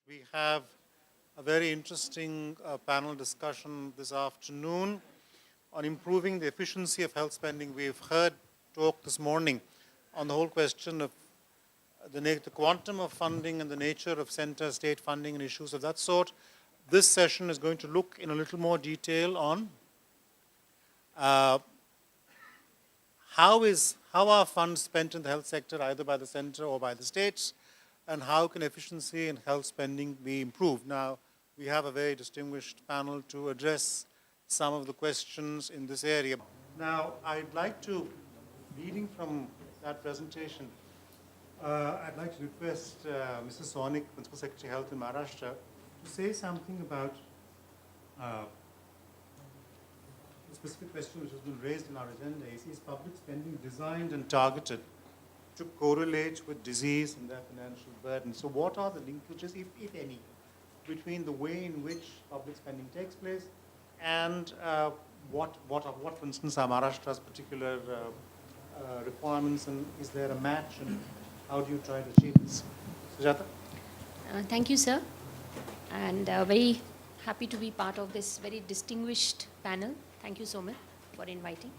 We have a very interesting panel discussion this afternoon on improving the efficiency of health spending. We've heard talk this morning on the whole question of the quantum of funding and the nature of center-state funding and issues of that sort. This session is going to look in a little more detail on how are funds spent in the health sector either by the center or by the states, and how can efficiency in health spending be improved. Now, we have a very distinguished panel to address some of the questions in this area. Now, I'd like to, leading from that presentation, I'd like to request Mrs. Sonik, Principal Secretary Health in Maharashtra, to say something about the specific question which has been raised in our agenda. Is public spending designed and targeted to correlate with disease and their financial burden? So what are the linkages, if any, between the way in which public spending takes place and what, for instance, are Maharashtra's particular requirements, and is there a match, and how do you try to achieve this? Sujata? Thank you, sir. And very happy to be part of this very distinguished panel. Thank you so much for inviting.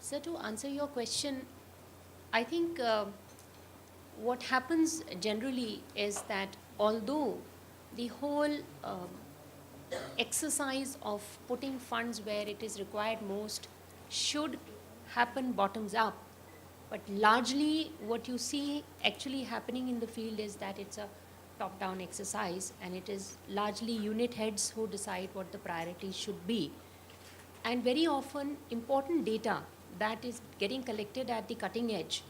Sir, to answer your question, I think what happens generally is that although the whole exercise of putting funds where it is required most should happen bottoms up, but largely what you see actually happening in the field is that it's a top-down exercise, and it is largely unit heads who decide what the priorities should be. And very often important data that is getting collected at the cutting edge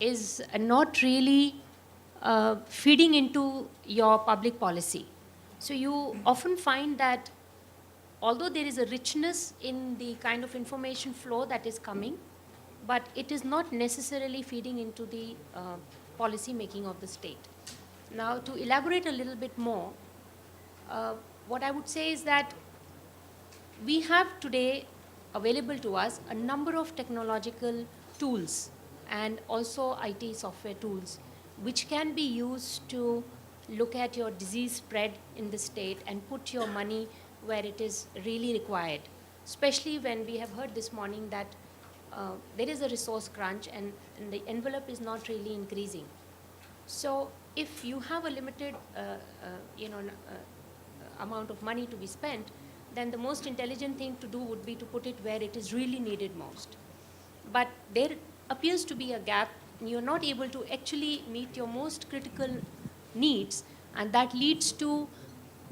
is not really feeding into your public policy. So you often find that although there is a richness in the kind of information flow that is coming, but it is not necessarily feeding into the policy making of the state. Now, to elaborate a little bit more, what I would say is that we have today available to us a number of technological tools and also IT software tools which can be used to look at your disease spread in the state and put your money where it is really required, especially when we have heard this morning that there is a resource crunch and the envelope is not really increasing. So if you have a limited amount of money to be spent, then the most intelligent thing to do would be to put it where it is really needed most. But there appears to be a gap, and you're not able to actually meet your most critical needs, and that leads to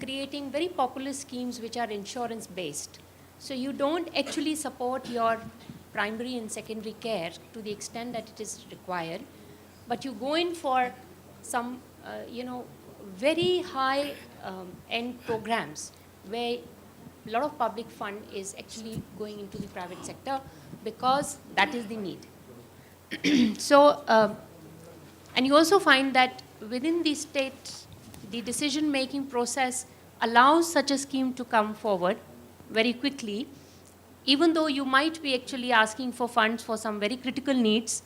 creating very popular schemes which are insurance based. So you don't actually support your primary and secondary care to the extent that it is required, but you go in for some very high end programs where a lot of public fund is actually going into the private sector because that is the need. So, and you also find that within the state, the decision-making process allows such a scheme to come forward very quickly, even though you might be actually asking for funds for some very critical needs.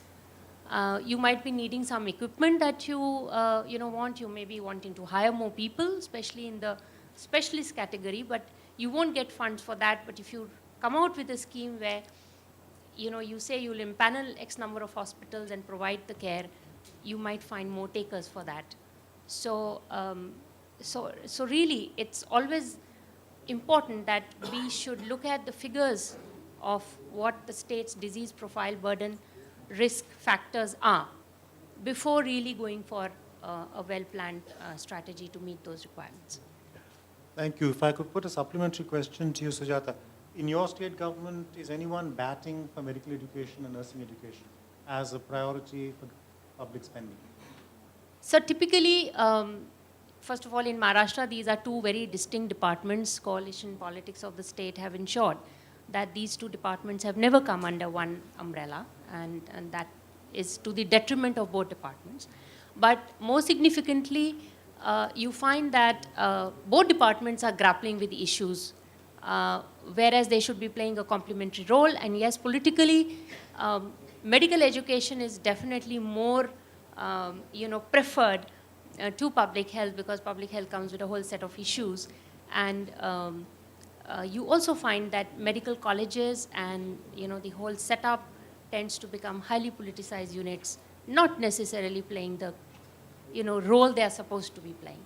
You might be needing some equipment that you want. You may be wanting to hire more people, especially in the specialist category, but you won't get funds for that. But if you come out with a scheme where you say you'll impanel X number of hospitals and provide the care, you might find more takers for that. So, so really, it's always important that we should look at the figures of what the state's disease profile burden risk factors are before really going for a well-planned strategy to meet those requirements. Thank you. If I could put a supplementary question to you, Sujata. In your state government, is anyone batting for medical education and nursing education as a priority for public spending? So typically, first of all, in Maharashtra, these are two very distinct departments. Coalition politics of the state have ensured that these two departments have never come under one umbrella, and that is to the detriment of both departments. But more significantly, you find that both departments are grappling with issues, whereas they should be playing a complementary role. And yes, politically, medical education is definitely more preferred to public health, because public health comes with a whole set of issues. And you also find that medical colleges and the whole setup tends to become highly politicized units, not necessarily playing the role they are supposed to be playing.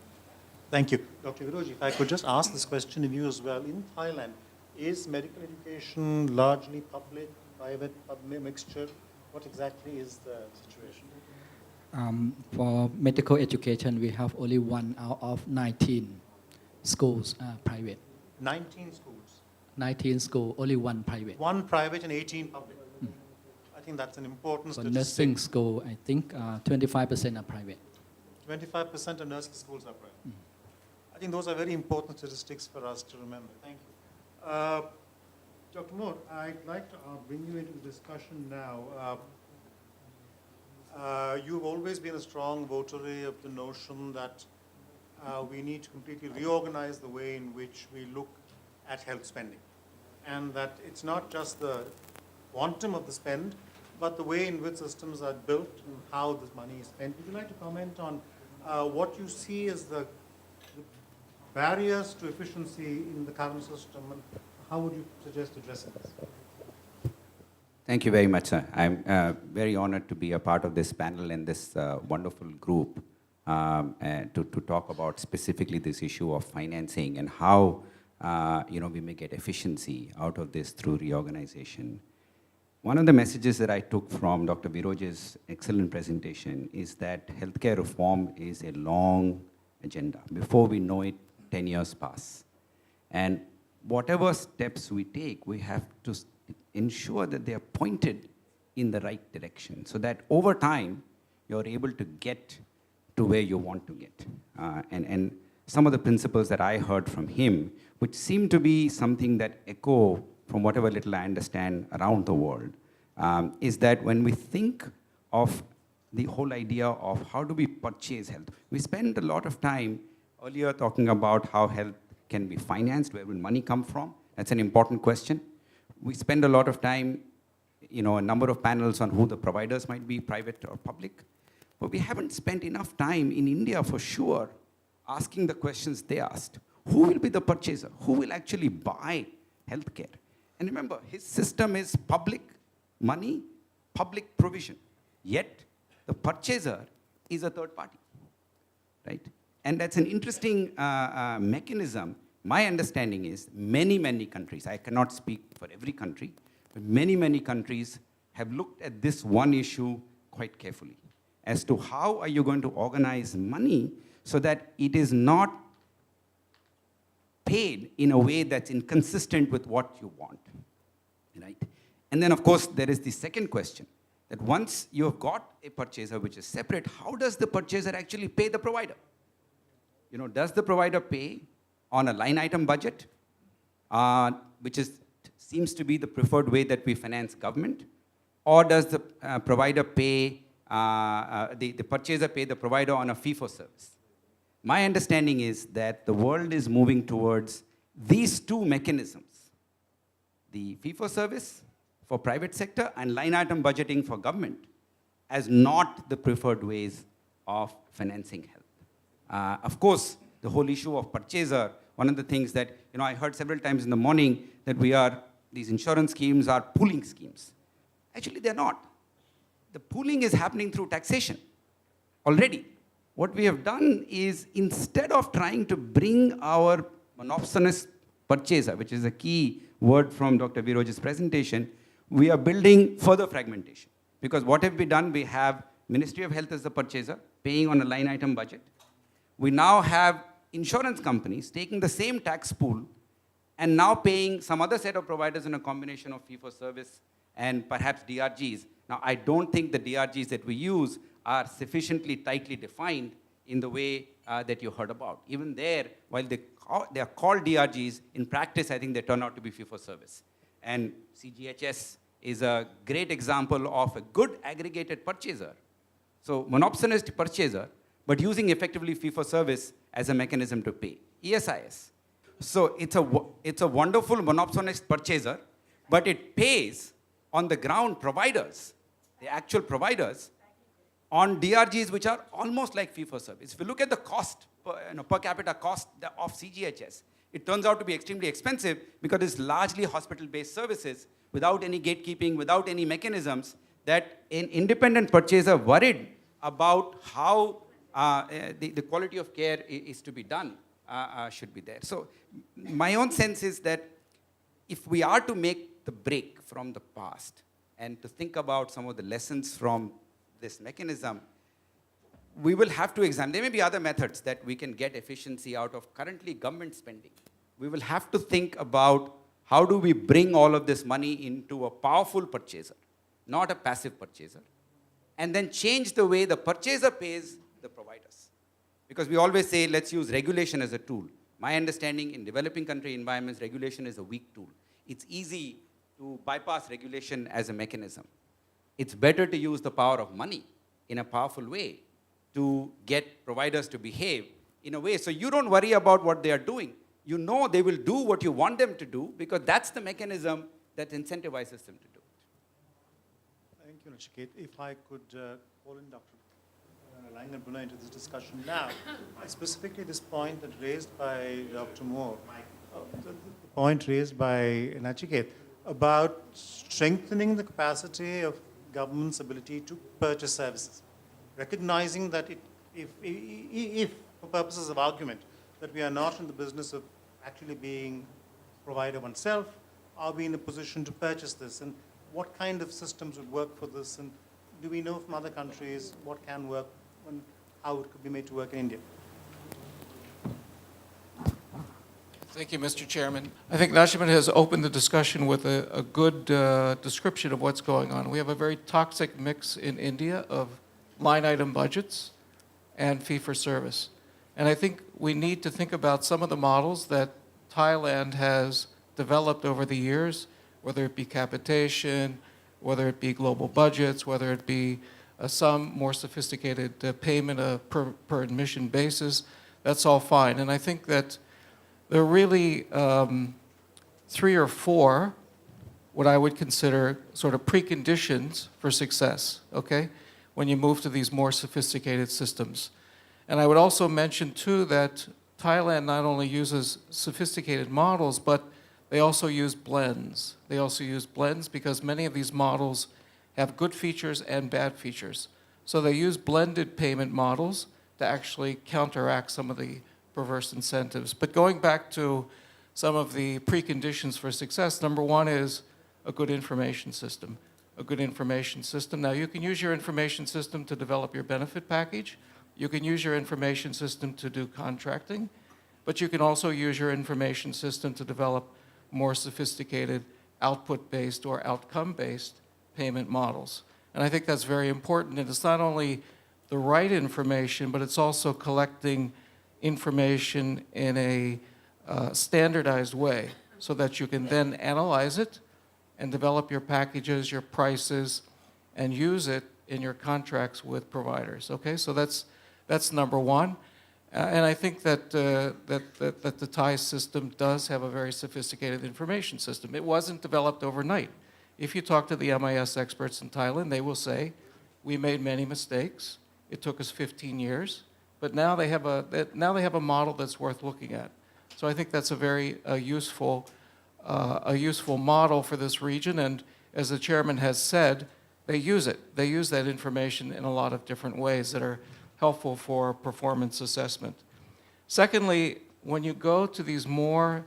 Thank you. Dr. Viroj, if I could just ask this question of you as well. In Thailand, is medical education largely public, private, public mixture? What exactly is the situation? For medical education, we have only 1 out of 19 schools private. 19 schools. 19 schools, only 1 private. 1 private and 18 public. I think that's an important For statistic. nursing school, I think 25% are private. 25% of nursing schools are private. I think those are very important statistics for us to remember. Thank you. Dr. Moore, I'd like to bring you into the discussion now. You've always been a strong votary of the notion that we need to completely reorganize the way in which we look at health spending. And that it's not just the quantum of the spend, but the way in which systems are built and how this money is spent. Would you like to comment on what you see as the barriers to efficiency in the current system, and how would you suggest addressing this? Thank you very much, sir. I'm very honored to be a part of this panel and this wonderful group to talk about specifically this issue of financing and how we may get efficiency out of this through reorganization. One of the messages that I took from Dr. Viroj's excellent presentation is that healthcare reform is a long agenda. Before we know it, 10 years pass. And whatever steps we take, we have to ensure that they are pointed in the right direction so that over time, you're able to get to where you want to get. And some of the principles that I heard from him, which seem to be something that echo from whatever little I understand around the world, is that when we think of the whole idea of how do we purchase health, we spend a lot of time earlier talking about how health can be financed, where will money come from? That's an important question. We spend a lot of time, a number of panels on who the providers might be, private or public. But we haven't spent enough time in India, for sure, asking the questions they asked. Who will be the purchaser? Who will actually buy healthcare? And remember, his system is public money, public provision. Yet, the purchaser is a third party, right? And that's an interesting mechanism. My understanding is many, many countries, I cannot speak for every country, but many, many countries have looked at this one issue quite carefully as to how are you going to organize money so that it is not paid in a way that's inconsistent with what you want, right? And then, of course, there is the second question, that once you have got a purchaser which is separate, how does the purchaser actually pay the provider? Does the provider pay on a line item budget, which seems to be the preferred way that we finance government? Or does the provider pay, the purchaser pay the provider on a fee for service? My understanding is that the world is moving towards these two mechanisms, the fee for service for private sector and line item budgeting for government, as not the preferred ways of financing health. Of course, the whole issue of purchaser, one of the things that I heard several times in the morning that these insurance schemes are pooling schemes. Actually, they're not. The pooling is happening through taxation already. What we have done is, instead of trying to bring our monopsonist purchaser, which is a key word from Dr. Viroj's presentation, we are building further fragmentation. Because what have we done? We have Ministry of Health as the purchaser, paying on a line item budget. We now have insurance companies taking the same tax pool and now paying some other set of providers in a combination of fee-for-service and perhaps DRGs. Now, I don't think the DRGs that we use are sufficiently tightly defined in the way that you heard about. Even there, while they are called DRGs, in practice, I think they turn out to be fee-for-service. And CGHS is a great example of a good aggregated purchaser. So, monopsonist purchaser, but using effectively fee-for-service as a mechanism to pay. ESIS. So it's a wonderful monopsonist purchaser, but it pays on the ground providers, the actual providers, on DRGs, which are almost like fee-for-service. If you look at the cost, per capita cost of CGHS, it turns out to be extremely expensive because it's largely hospital-based services without any gatekeeping, without any mechanisms that an independent purchaser worried about how the quality of care is to be done should be there. So my own sense is that if we are to make the break from the past and to think about some of the lessons from this mechanism, we will have to examine. There may be other methods that we can get efficiency out of currently government spending. We will have to think about how do we bring all of this money into a powerful purchaser, not a passive purchaser, and then change the way the purchaser pays the providers. Because we always say, let's use regulation as a tool. My understanding in developing country environments, regulation is a weak tool. It's easy to bypass regulation as a mechanism. It's better to use the power of money in a powerful way to get providers to behave in a way. So you don't worry about what they are doing. You know they will do what you want them to do because that's the mechanism that incentivizes them to do it. Thank you, Nachiket. If I could call in Dr. Langan into this discussion now, specifically this point that raised by Dr. Moore, the point raised by Nachiket about strengthening the capacity of government's ability to purchase services, recognizing that if for purposes of argument, that we are not in the business of actually being provider oneself, are we in a position to purchase this? And what kind of systems would work for this? And do we know from other countries what can work and how it could be made to work in India? Thank you, Mr. Chairman. I think Nashiman has opened the discussion with a good description of what's going on. We have a very toxic mix in India of line item budgets and fee-for-service. And I think we need to think about some of the models that Thailand has developed over the years, whether it be capitation, whether it be global budgets, whether it be some more sophisticated payment per admission basis. That's all fine. And I think that there are really 3 or 4 what I would consider sort of preconditions for success, okay, when you move to these more sophisticated systems. And I would also mention, too, that Thailand not only uses sophisticated models, but they also use blends. They also use blends because many of these models have good features and bad features. So they use blended payment models to actually counteract some of the perverse incentives. But going back to some of the preconditions for success, number 1 is a good information system. A good information system. Now, you can use your information system to develop your benefit package. You can use your information system to do contracting, but you can also use your information system to develop more sophisticated output-based or outcome-based payment models. And I think that's very important. And it's not only the right information, but it's also collecting information in a standardized way so that you can then analyze it and develop your packages, your prices, and use it in your contracts with providers. Okay, so that's number 1. And I think that the Thai system does have a very sophisticated information system. It wasn't developed overnight. If you talk to the MIS experts in Thailand, they will say, we made many mistakes. It took us 15 years. But now they have a model that's worth looking at. So I think that's a very useful model for this region. And as the chairman has said, they use it. They use that information in a lot of different ways that are helpful for performance assessment. Secondly, when you go to these more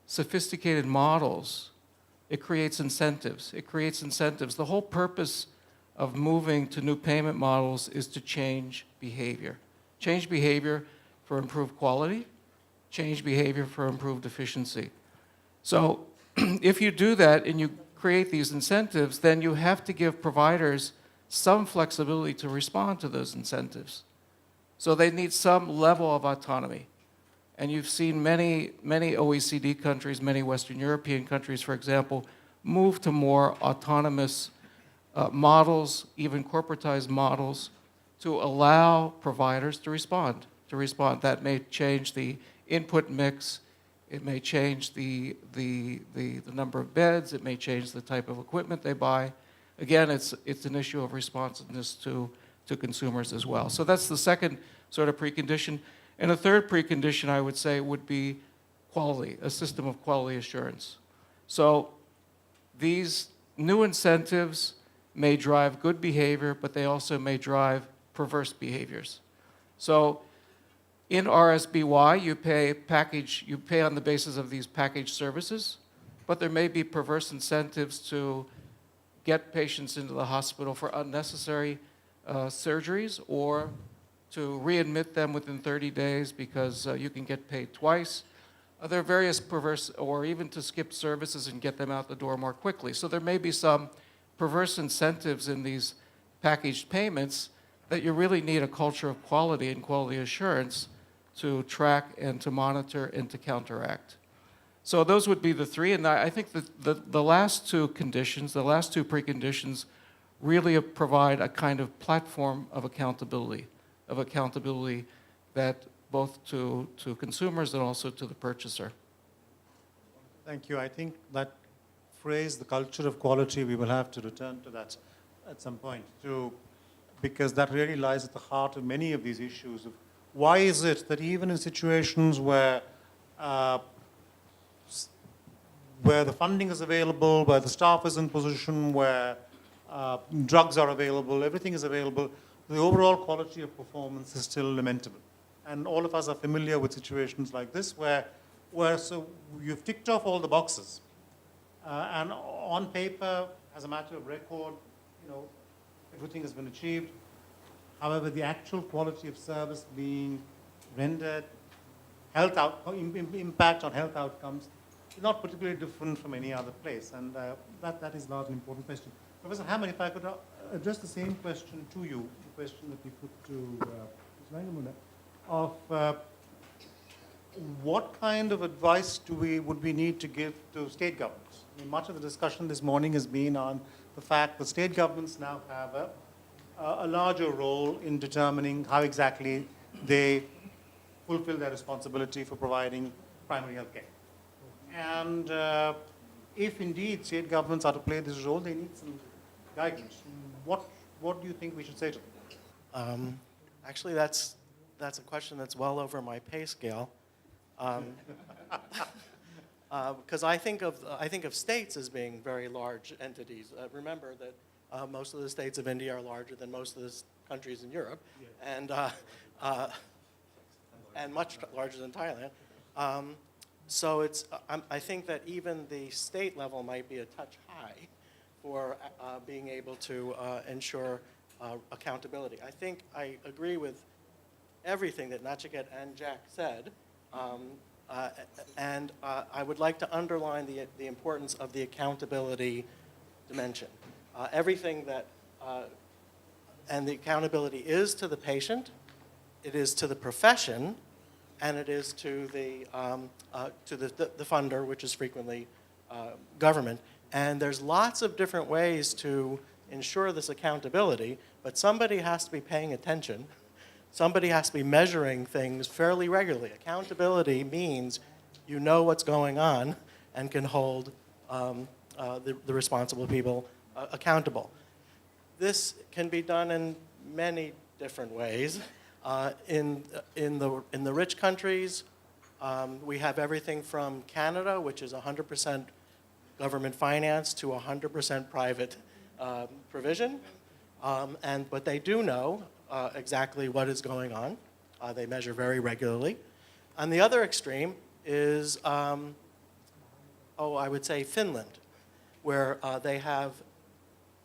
sophisticated models, it creates incentives. It creates incentives. The whole purpose of moving to new payment models is to change behavior. Change behavior for improved quality, change behavior for improved efficiency. So if you do that and you create these incentives, then you have to give providers some flexibility to respond to those incentives. So they need some level of autonomy. And you've seen many OECD countries, many Western European countries, for example, move to more autonomous models, even corporatized models, to allow providers to respond. That may change the input mix, it may change the number of beds, it may change the type of equipment they buy. Again, it's an issue of responsiveness to to consumers as well. So that's the second sort of precondition. And a third precondition, I would say, would be quality, a system of quality assurance. So these new incentives may drive good behavior, but they also may drive perverse behaviors. So in RSBY, you pay on the basis of these package services, but there may be perverse incentives to get patients into the hospital for unnecessary surgeries, or to readmit them within 30 days because you can get paid twice. There are various perverse, or even to skip services and get them out the door more quickly. So there may be some perverse incentives in these packaged payments that you really need a culture of quality and quality assurance to track and to monitor and to counteract. So those would be the three, and I think that the last two conditions, the last two preconditions, really provide a kind of platform of accountability that both to consumers and also to the purchaser. Thank you. I think that phrase, the culture of quality, we will have to return to that at some point too, because that really lies at the heart of many of these issues of why is it that even in situations where the funding is available, where the staff is in position, where drugs are available, everything is available, the overall quality of performance is still lamentable. And all of us are familiar with situations like this where so you've ticked off all the boxes. And on paper, as a matter of record, everything has been achieved. However, the actual quality of service being rendered, impact on health outcomes, is not particularly different from any other place. And that is not an important question. Professor Hammond, if I could address the same question to you, the question that we put to Ms. Rangamuna, of what kind of advice would we need to give to state governments? I mean, much of the discussion this morning has been on the fact that state governments now have a larger role in determining how exactly they fulfill their responsibility for providing primary health care. And if indeed state governments are to play this role, they need some guidance. What do you think we should say to them? Actually, that's a question that's well over my pay scale. Because I think of states as being very large entities. Remember that most of the states of India are larger than most of the countries in Europe, yeah. And much larger than Thailand. So I think that even the state level might be a touch high for being able to ensure accountability. I think I agree with everything that Nachiket and Jack said. And I would like to underline the importance of the accountability dimension. Everything that, and the accountability is to the patient, it is to the profession, and it is to the funder, which is frequently government. And there's lots of different ways to ensure this accountability, but somebody has to be paying attention. Somebody has to be measuring things fairly regularly. Accountability means you know what's going on and can hold the responsible people accountable. This can be done in many different ways. In the rich countries, we have everything from Canada, which is 100% government finance, to 100% private provision. But they do know exactly what is going on. They measure very regularly. On the other extreme is, I would say Finland, where they have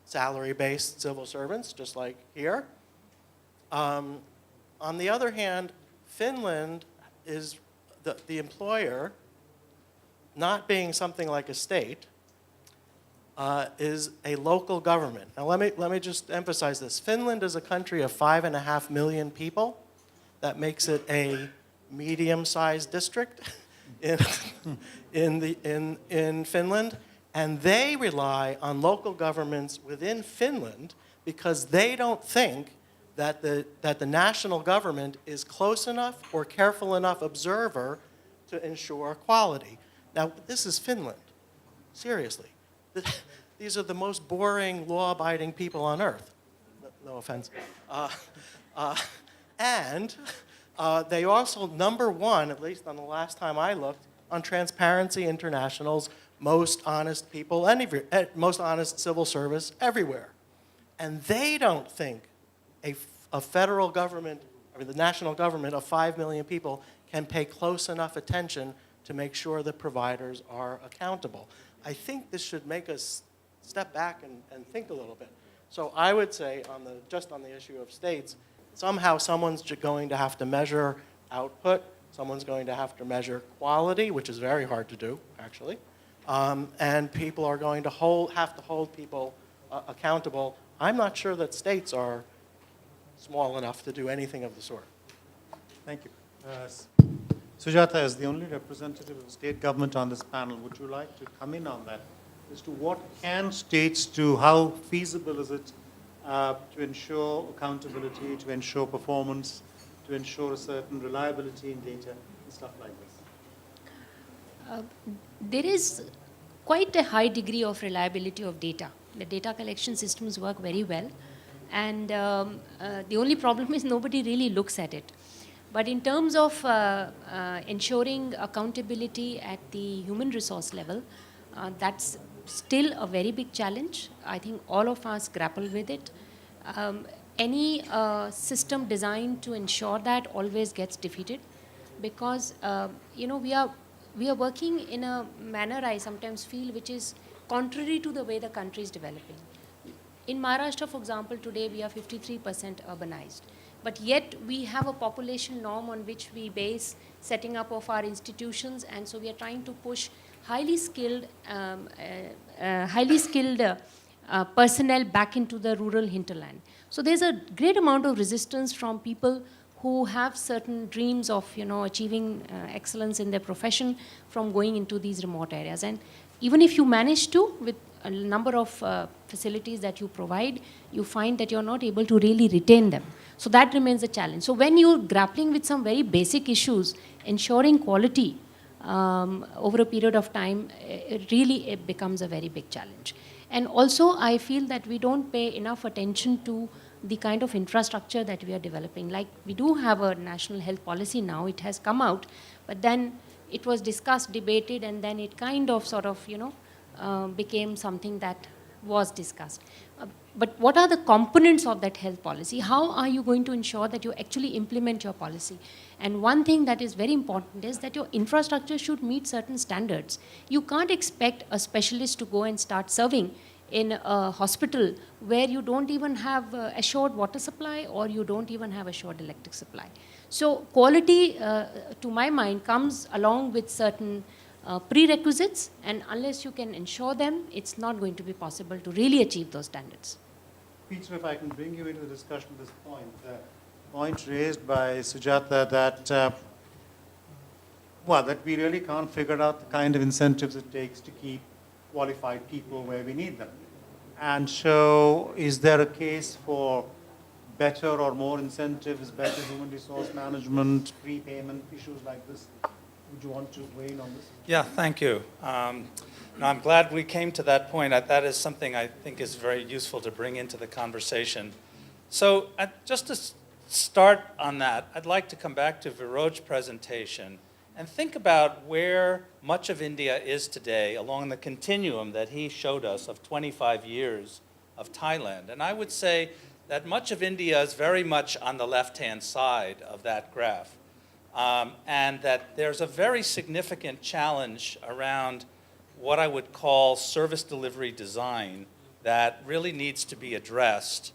salary-based civil servants, just like here. On the other hand, Finland is the employer, not being something like a state, is a local government. Now let me just emphasize this. Finland is a country of 5.5 million people. That makes it a medium-sized district in Finland. And they rely on local governments within Finland because they don't think that the national government is close enough or careful enough observer to ensure quality. Now, this is Finland. Seriously. These are the most boring, law-abiding people on earth. no offense. And they also number one, at least on the last time I looked, on Transparency International's most honest people, most honest civil service everywhere. And they don't think a federal government, or the national government of 5 million people can pay close enough attention to make sure that providers are accountable. I think this should make us step back and think a little bit. So I would say, just on the issue of states, somehow someone's going to have to measure output, someone's going to have to measure quality, which is very hard to do, actually, and people are going to have to hold people accountable. I'm not sure that states are small enough to do anything of the sort. Thank you. Sujata, as the only representative of the state government on this panel, would you like to come in on that? As to what can states do, how feasible is it to ensure accountability, to ensure performance, to ensure a certain reliability in data and stuff like this? There is quite a high degree of reliability of data. The data collection systems work very well, and the only problem is nobody really looks at it. But in terms of ensuring accountability at the human resource level, that's still a very big challenge. I think all of us grapple with it. Any system designed to ensure that always gets defeated, because we are working in a manner, I sometimes feel, which is contrary to the way the country is developing. In Maharashtra, for example, today we are 53% urbanized. But yet we have a population norm on which we base setting up of our institutions, and so we are trying to push highly skilled personnel back into the rural hinterland. So there's a great amount of resistance from people who have certain dreams of achieving excellence in their profession from going into these remote areas. And even if you manage to, with a number of facilities that you provide, you find that you're not able to really retain them. So that remains a challenge. So when you're grappling with some very basic issues, ensuring quality over a period of time, it becomes a very big challenge. And also, I feel that we don't pay enough attention to the kind of infrastructure that we are developing. Like, we do have a national health policy now, it has come out, but then it was discussed, debated, and then it kind of sort of, became something that was discussed. But what are the components of that health policy? How are you going to ensure that you actually implement your policy? And one thing that is very important is that your infrastructure should meet certain standards. You can't expect a specialist to go and start serving in a hospital where you don't even have assured water supply, or you don't even have assured electric supply. So quality, to my mind, comes along with certain prerequisites, and unless you can ensure them, it's not going to be possible to really achieve those standards. Peter, if I can bring you into the discussion at this point, the point raised by Sujata that, that we really can't figure out the kind of incentives it takes to keep qualified people where we need them. And so is there a case for better or more incentives, better human resource management, prepayment, issues like this? Would you want to weigh in on this? Yeah, thank you. No, I'm glad we came to that point. That is something I think is very useful to bring into the conversation. So just to start on that, I'd like to come back to Viroj's presentation and think about where much of India is today along the continuum that he showed us of 25 years of Thailand. And I would say that much of India is very much on the left-hand side of that graph. And that there's a very significant challenge around what I would call service delivery design that really needs to be addressed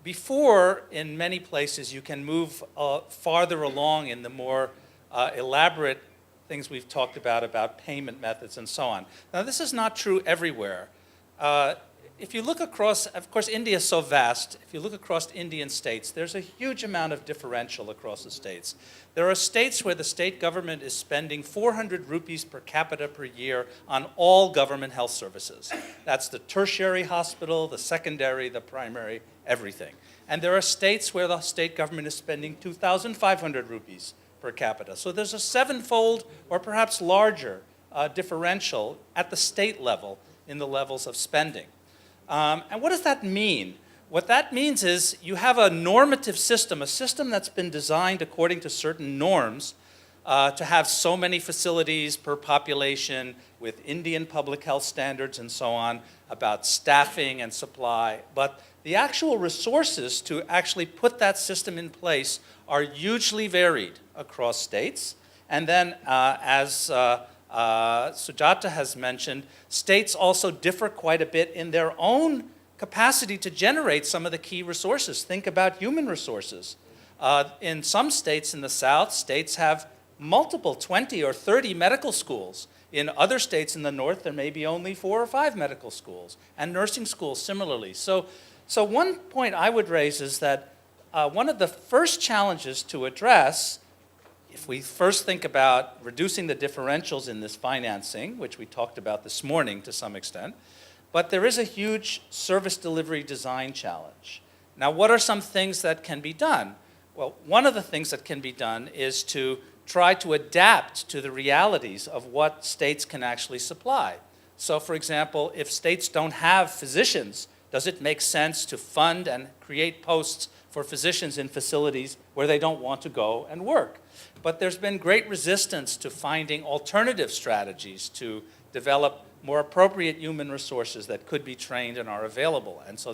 before, in many places, you can move farther along in the more elaborate things we've talked about payment methods and so on. Now, this is not true everywhere. If you look across, of course, India is so vast. If you look across Indian states, there's a huge amount of differential across the states. There are states where the state government is spending 400 rupees per capita per year on all government health services. That's the tertiary hospital, the secondary, the primary, everything. And there are states where the state government is spending 2,500 rupees per capita. So there's a sevenfold or perhaps larger differential at the state level in the levels of spending. And what does that mean? what that means is you have a normative system, a system that's been designed according to certain norms to have so many facilities per population with Indian public health standards and so on about staffing and supply. But the actual resources to actually put that system in place are hugely varied across states. And then, as Sujata has mentioned, states also differ quite a bit in their own capacity to generate some of the key resources. Think about human resources. In some states in the South, states have multiple 20 or 30 medical schools. In other states in the North, there may be only 4 or 5 medical schools, and nursing schools similarly. So one point I would raise is that one of the first challenges to address, if we first think about reducing the differentials in this financing, which we talked about this morning to some extent, but there is a huge service delivery design challenge. Now, what are some things that can be done? Well, one of the things that can be done is to try to adapt to the realities of what states can actually supply. So, for example, if states don't have physicians, does it make sense to fund and create posts for physicians in facilities where they don't want to go and work? But there's been great resistance to finding alternative strategies to develop more appropriate human resources that could be trained and are available. And so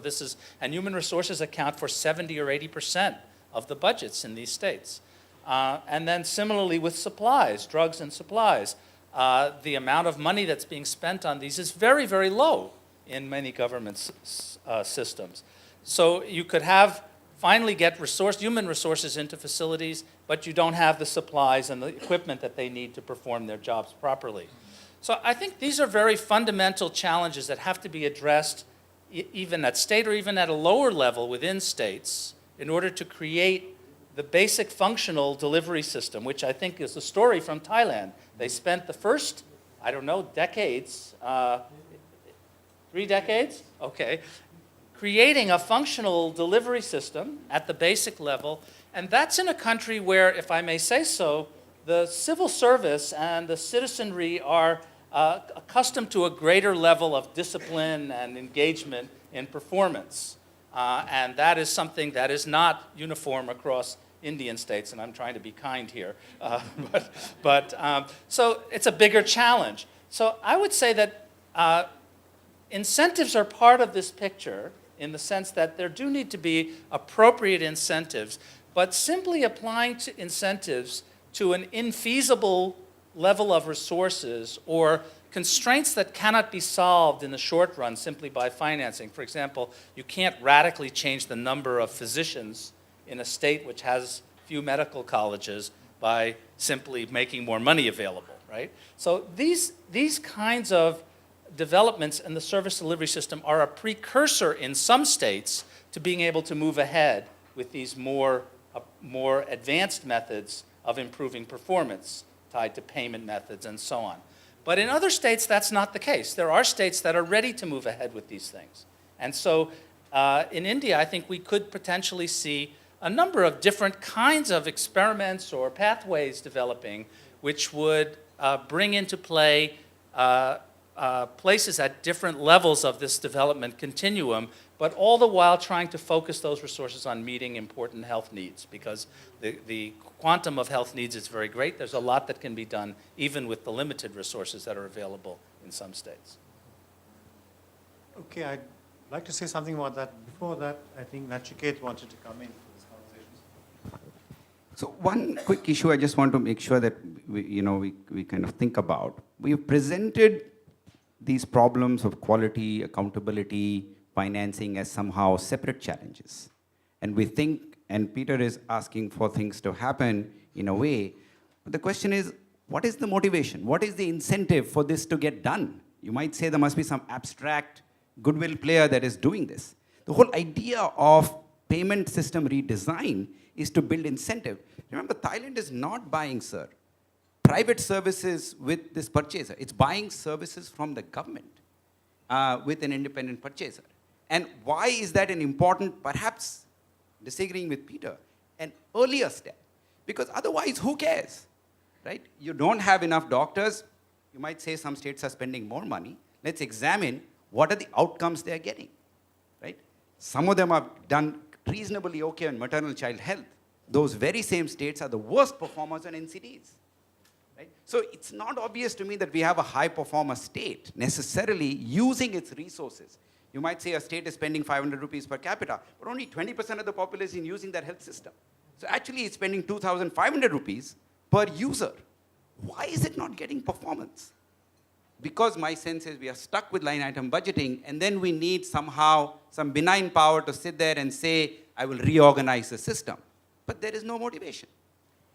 and human resources account for 70 or 80% of the budgets in these states. And then similarly with supplies, drugs and supplies, the amount of money that's being spent on these is very, very low in many government systems. So you could finally get human resources into facilities, but you don't have the supplies and the equipment that they need to perform their jobs properly. So I think these are very fundamental challenges that have to be addressed even at state or even at a lower level within states in order to create the basic functional delivery system, which I think is the story from Thailand. They spent the first, decades, 3 decades? Okay. Creating a functional delivery system at the basic level, and that's in a country where, if I may say so, the civil service and the citizenry are accustomed to a greater level of discipline and engagement in performance. And that is something that is not uniform across Indian states, and I'm trying to be kind here. So it's a bigger challenge. So I would say that incentives are part of this picture in the sense that there do need to be appropriate incentives, but simply applying incentives to an infeasible level of resources or constraints that cannot be solved in the short run simply by financing. For example, you can't radically change the number of physicians in a state which has few medical colleges by simply making more money available, right? So these kinds of developments in the service delivery system are a precursor in some states to being able to move ahead with these more advanced methods of improving performance tied to payment methods and so on. But in other states, that's not the case. There are states that are ready to move ahead with these things. And so in India, I think we could potentially see a number of different kinds of experiments or pathways developing which would bring into play places at different levels of this development continuum, but all the while trying to focus those resources on meeting important health needs, because the quantum of health needs is very great. There's a lot that can be done even with the limited resources that are available in some states. Okay, I'd like to say something about that. Before that, I think Nachiket wanted to come in for this conversation. So one quick issue I just want to make sure that we kind of think about. We've presented these problems of quality, accountability, financing as somehow separate challenges. And we think, and Peter is asking for things to happen in a way, but the question is, what is the motivation? What is the incentive for this to get done? You might say there must be some abstract goodwill player that is doing this. The whole idea of payment system redesign is to build incentive. Remember, Thailand is not buying, sir, private services with this purchaser. It's buying services from the government with an independent purchaser. And why is that an important, perhaps disagreeing with Peter, an earlier step? Because otherwise, who cares, right? You don't have enough doctors. You might say some states are spending more money. Let's examine what are the outcomes they're getting, right? Some of them have done reasonably okay on maternal child health. Those very same states are the worst performers on NCDs. Right? So it's not obvious to me that we have a high performer state necessarily using its resources. You might say a state is spending 500 rupees per capita, but only 20% of the population using that health system. So actually it's spending 2,500 rupees per user. Why is it not getting performance? Because my sense is we are stuck with line item budgeting, and then we need somehow some benign power to sit there and say, I will reorganize the system. But there is no motivation.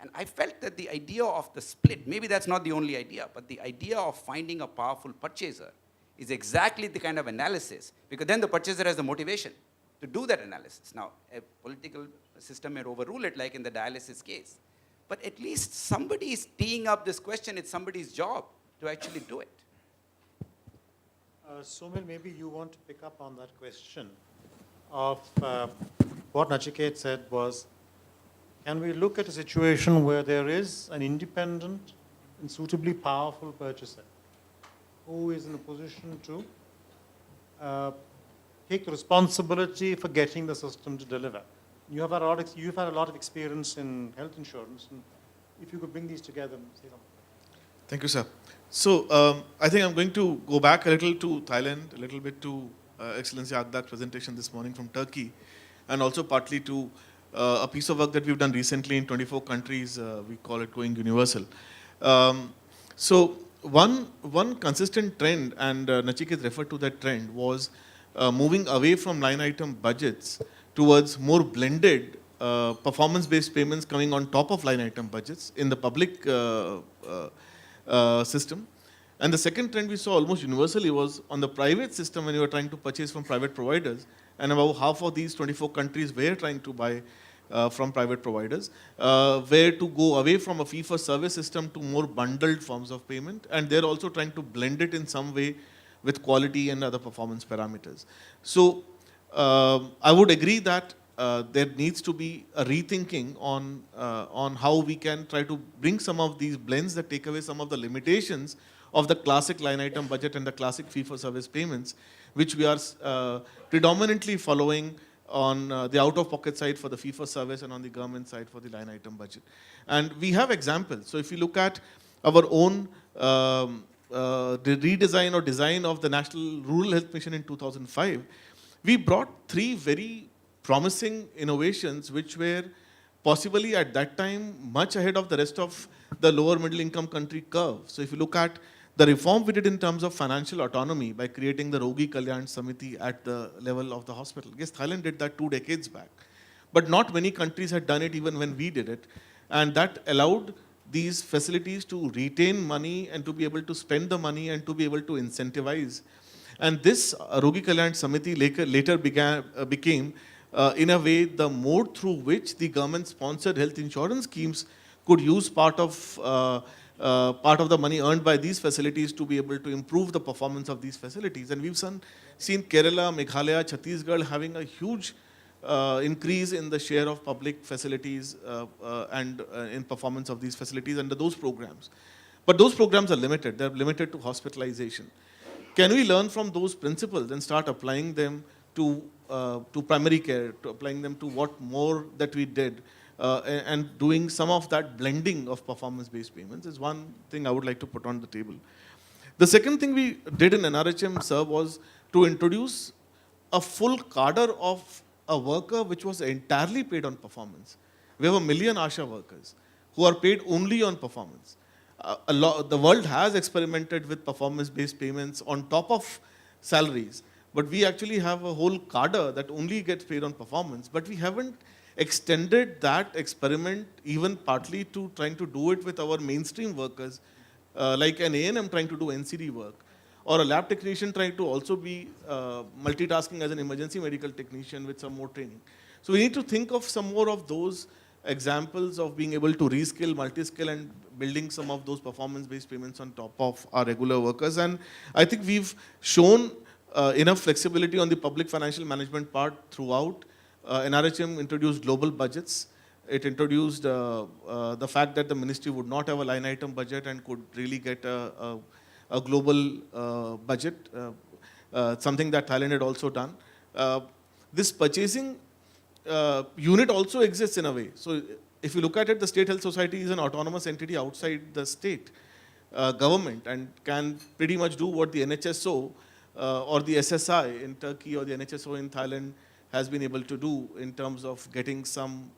And I felt that the idea of the split, maybe that's not the only idea, but the idea of finding a powerful purchaser is exactly the kind of analysis, because then the purchaser has the motivation to do that analysis. Now, a political system may overrule it, like in the dialysis case. But at least somebody is teeing up this question. It's somebody's job to actually do it. Somil, maybe you want to pick up on that question of what Nachiket said was, can we look at a situation where there is an independent and suitably powerful purchaser who is in a position to take responsibility for getting the system to deliver? You've had a lot of experience in health insurance, and if you could bring these together and say something. Thank you, sir. So I think I'm going to go back a little to Thailand, a little bit to Excellency Agdak's presentation this morning from Turkey, and also partly to a piece of work that we've done recently in 24 countries. We call it Going Universal. So one consistent trend, and Nachiket referred to that trend, was moving away from line item budgets towards more blended performance-based payments coming on top of line item budgets in the public system. And the second trend we saw almost universally was on the private system when you were trying to purchase from private providers, and about half of these 24 countries were trying to buy from private providers, were to go away from a fee-for-service system to more bundled forms of payment, and they're also trying to blend it in some way with quality and other performance parameters. So I would agree that there needs to be a rethinking on how we can try to bring some of these blends that take away some of the limitations of the classic line item budget and the classic fee-for-service payments, which we are predominantly following on the out-of-pocket side for the fee-for-service and on the government side for the line item budget. And we have examples. So if you look at our own the redesign or design of the National Rural Health Mission in 2005, we brought 3 very promising innovations which were possibly at that time much ahead of the rest of the lower middle income country curve. So if you look at the reform we did in terms of financial autonomy by creating the Rogi Kalyan Samiti at the level of the hospital. Yes, Thailand did that 2 decades back. But not many countries had done it even when we did it. And that allowed these facilities to retain money and to be able to spend the money and to be able to incentivize. And this Rogi Kalyan Samiti later became, in a way, the mode through which the government-sponsored health insurance schemes could use part of the money earned by these facilities to be able to improve the performance of these facilities. And we've seen Kerala, Meghalaya, Chhattisgarh having a huge increase in the share of public facilities and in performance of these facilities under those programs. But those programs are limited. They're limited to hospitalization. Can we learn from those principles and start applying them to primary care, to applying them to what more that we did, and doing some of that blending of performance-based payments is one thing I would like to put on the table. The second thing we did in NRHM, sir, was to introduce a full cadre of a worker which was entirely paid on performance. We have 1 million ASHA workers who are paid only on performance. The world has experimented with performance-based payments on top of salaries, but we actually have a whole cadre that only gets paid on performance, but we haven't extended that experiment even partly to trying to do it with our mainstream workers, like an A&M trying to do NCD work, or a lab technician trying to also be multitasking as an emergency medical technician with some more training. So we need to think of some more of those examples of being able to reskill, multi-skill, and building some of those performance-based payments on top of our regular workers. And I think we've shown enough flexibility on the public financial management part throughout. NRHM introduced global budgets. It introduced the fact that the ministry would not have a line item budget and could really get a global budget, something that Thailand had also done. this purchasing unit also exists in a way. So if you look at it, the State Health Society is an autonomous entity outside the state government and can pretty much do what the NHSO or the SSI in Turkey or the NHSO in Thailand has been able to do in terms of getting some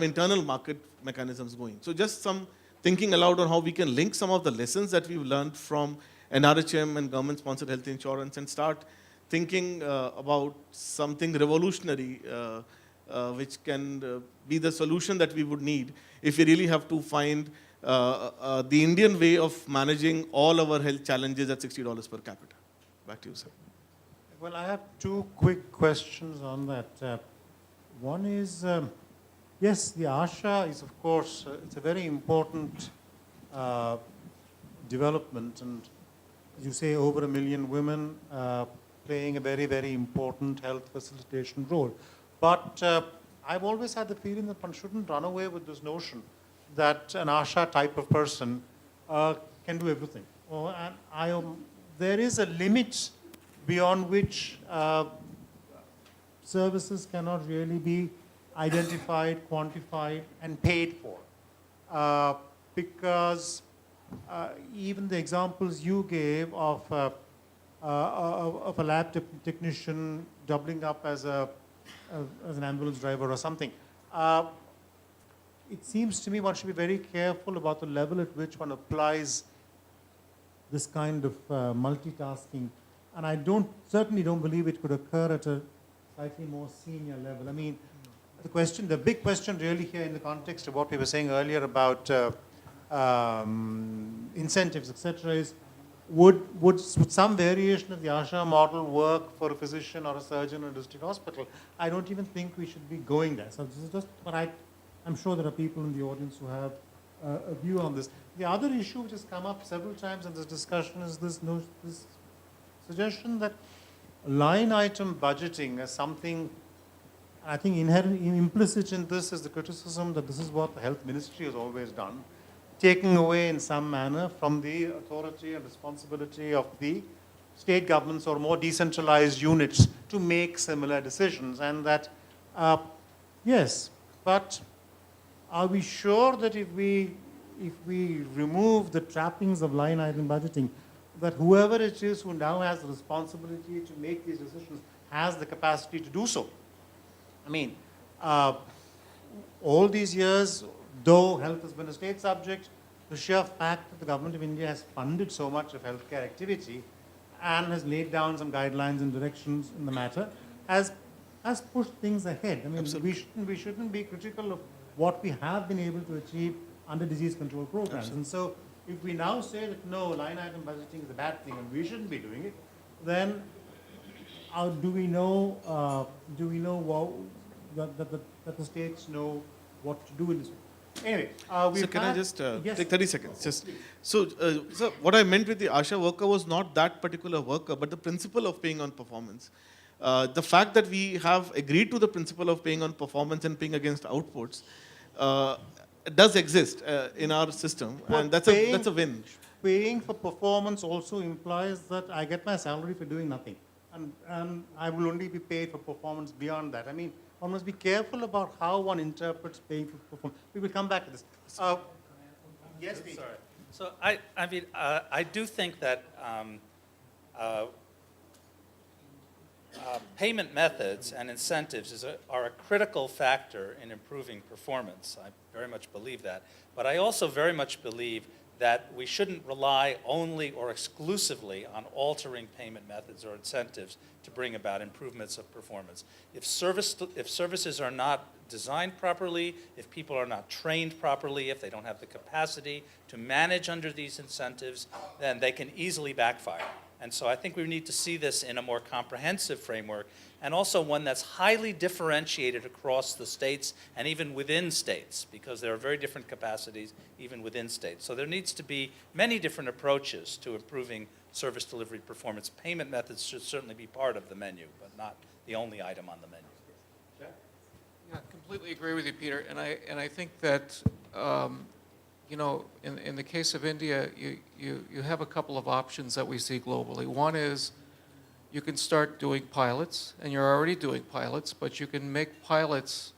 internal market mechanisms going. So just some thinking aloud on how we can link some of the lessons that we've learned from NRHM and government-sponsored health insurance and start thinking about something revolutionary which can be the solution that we would need if we really have to find the Indian way of managing all our health challenges at $60 per capita. Back to you, sir. Well, I have two quick questions on that. One is, yes, the ASHA is, of course, it's a very important development, and as you say, over 1 million women playing a very, very important health facilitation role. But I've always had the feeling that one shouldn't run away with this notion that an ASHA type of person can do everything. And there is a limit beyond which services cannot really be identified, quantified, and paid for. Because even the examples you gave of a lab technician doubling up as an ambulance driver or something, it seems to me one should be very careful about the level at which one applies this kind of multitasking. And I certainly don't believe it could occur at a slightly more senior level. I mean, the big question really here in the context of what we were saying earlier about incentives, etc., is would some variation of the ASHA model work for a physician or a surgeon in a district hospital? I don't even think we should be going there. So this is just, but I'm sure there are people in the audience who have a view on this. The other issue which has come up several times in this discussion is this suggestion that line item budgeting as something, I think implicit in this is the criticism that this is what the health ministry has always done, taking away in some manner from the authority and responsibility of the state governments or more decentralized units to make similar decisions. And that, yes, but are we sure that if we remove the trappings of line item budgeting, that whoever it is who now has the responsibility to make these decisions has the capacity to do so? I mean, all these years, though health has been a state subject, the sheer fact that the government of India has funded so much of healthcare activity and has laid down some guidelines and directions in the matter has pushed things ahead. I mean, we shouldn't be critical of what we have been able to achieve under disease control programs. Absolutely. And so if we now say that no, line item budgeting is a bad thing and we shouldn't be doing it, then do we know that the states know what to do in this way? Anyway, so can I just take 30 seconds? So what I meant with the ASHA worker was not that particular worker, but the principle of paying on performance. The fact that we have agreed to the principle of paying on performance and paying against outputs does exist in our system, and that's a win. Paying for performance also implies that I get my salary for doing nothing, and I will only be paid for performance beyond that. I mean, one must be careful about how one interprets paying for performance. We will come back to this. Yes, please. Sorry. So I do think that payment methods and incentives are a critical factor in improving performance. I very much believe that. But I also very much believe that we shouldn't rely only or exclusively on altering payment methods or incentives to bring about improvements of performance. If services are not designed properly, if people are not trained properly, if they don't have the capacity to manage under these incentives, then they can easily backfire. And so I think we need to see this in a more comprehensive framework, and also one that's highly differentiated across the states and even within states, because there are very different capacities even within states. So there needs to be many different approaches to improving service delivery performance. Payment methods should certainly be part of the menu, but not the only item on the menu. Yeah, completely agree with you, Peter. And I think that you know, in the case of India, you have a couple of options that we see globally. One is you can start doing pilots, and you're already doing pilots, but you can make pilots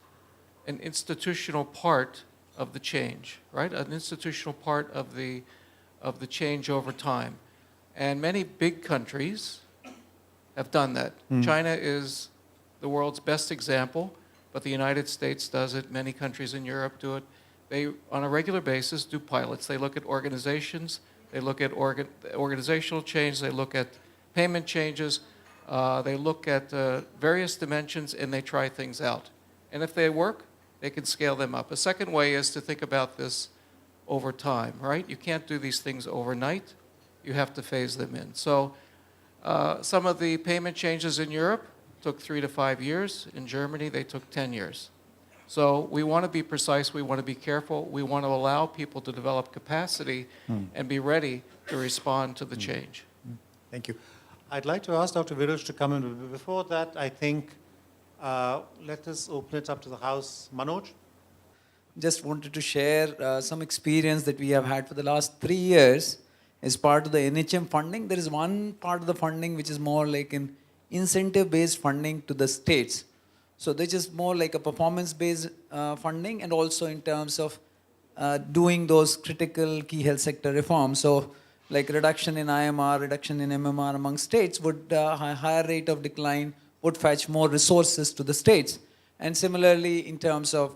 an institutional part of the change, right? An institutional part of the change over time. And many big countries have done that. China is the world's best example, but the United States does it. Many countries in Europe do it. They, on a regular basis, do pilots. They look at organizations, they look at organizational change, they look at payment changes, they look at various dimensions, and they try things out. And if they work, they can scale them up. A second way is to think about this over time, right? You can't do these things overnight. You have to phase them in. So some of the payment changes in Europe took 3 to 5 years. In Germany, they took 10 years. So we want to be precise, we want to be careful, we want to allow people to develop capacity and be ready to respond to the change. Thank you. I'd like to ask Dr. Viraj to come in, but before that, I think let us open it up to the House. Manoj? Just wanted to share some experience that we have had for the last 3 years as part of the NHM funding. There is one part of the funding which is more like an incentive-based funding to the states. So this is more like a performance-based funding, and also in terms of doing those critical key health sector reforms. So like reduction in IMR, reduction in MMR among states would, higher rate of decline would fetch more resources to the states. And similarly, in terms of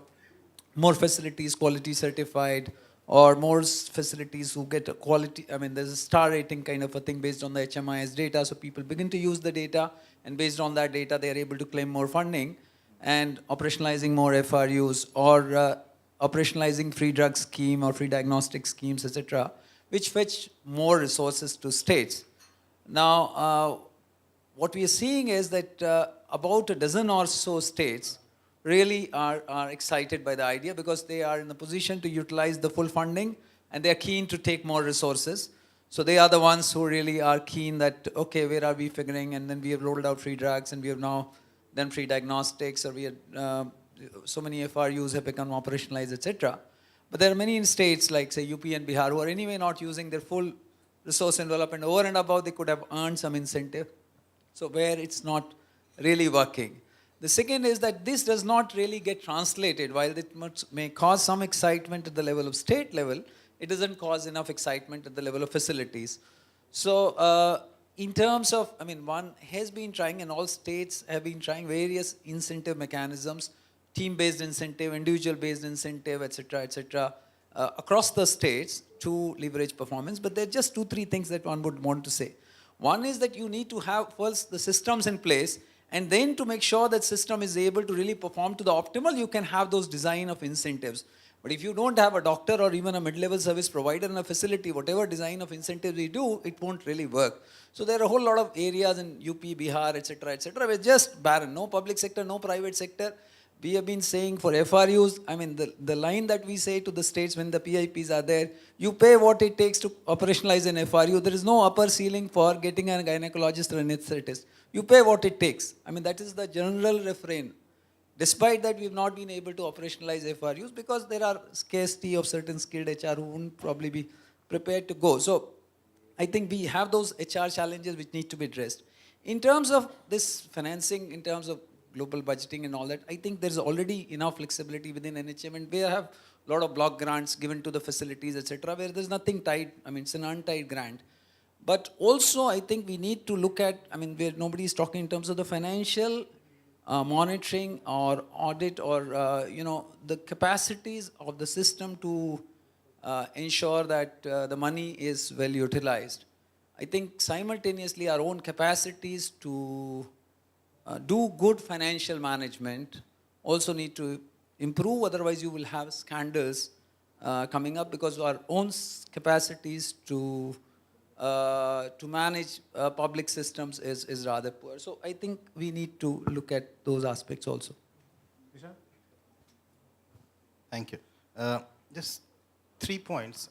more facilities quality certified, or more facilities who get a quality, I mean, there's a star rating kind of a thing based on the HMIS data, so people begin to use the data, and based on that data, they are able to claim more funding, and operationalizing more FRUs, or operationalizing free drug scheme or free diagnostic schemes, etc., which fetch more resources to states. Now, what we are seeing is that about a dozen or so states really are excited by the idea, because they are in a position to utilize the full funding, and they are keen to take more resources. So they are the ones who really are keen that, okay, where are we figuring? And then we have rolled out free drugs, and we have now done free diagnostics, or we had, so many FRUs have become operationalized, etc. But there are many states like, say, UP and Bihar, who are anyway not using their full resource envelope, and over and above, they could have earned some incentive. So where it's not really working. The second is that this does not really get translated. While it may cause some excitement at the level of state level, it doesn't cause enough excitement at the level of facilities. So in terms of, I mean, one has been trying, and all states have been trying various incentive mechanisms, team-based incentive, individual-based incentive, etc., across the states to leverage performance. But there are just 2-3 things that one would want to say. One is that you need to have first the systems in place, and then to make sure that system is able to really perform to the optimal, you can have those design of incentives. But if you don't have a doctor or even a mid-level service provider in a facility, whatever design of incentives we do, it won't really work. So there are a whole lot of areas in UP, Bihar, etc., where just barren. No public sector, no private sector. We have been saying for FRUs, I mean, the line that we say to the states when the PIPs are there, you pay what it takes to operationalize an FRU. There is no upper ceiling for getting a gynecologist or an anesthetist. You pay what it takes. I mean, that is the general refrain. Despite that, we have not been able to operationalize FRUs because there are scarcity of certain skilled HR who wouldn't probably be prepared to go. So I think we have those HR challenges which need to be addressed. In terms of this financing, in terms of global budgeting and all that, I think there's already enough flexibility within NHM, and we have a lot of block grants given to the facilities, etc., where there's nothing tied. I mean, it's an untied grant. But also, I think we need to look at, I mean, where nobody is talking in terms of the financial monitoring or audit, or, you know, the capacities of the system to ensure that the money is well utilized. I think simultaneously our own capacities to do good financial management also need to improve, otherwise you will have scandals coming up, because our own capacities to manage public systems is rather poor. So I think we need to look at those aspects also. Keshav? Thank you. Just 3 points.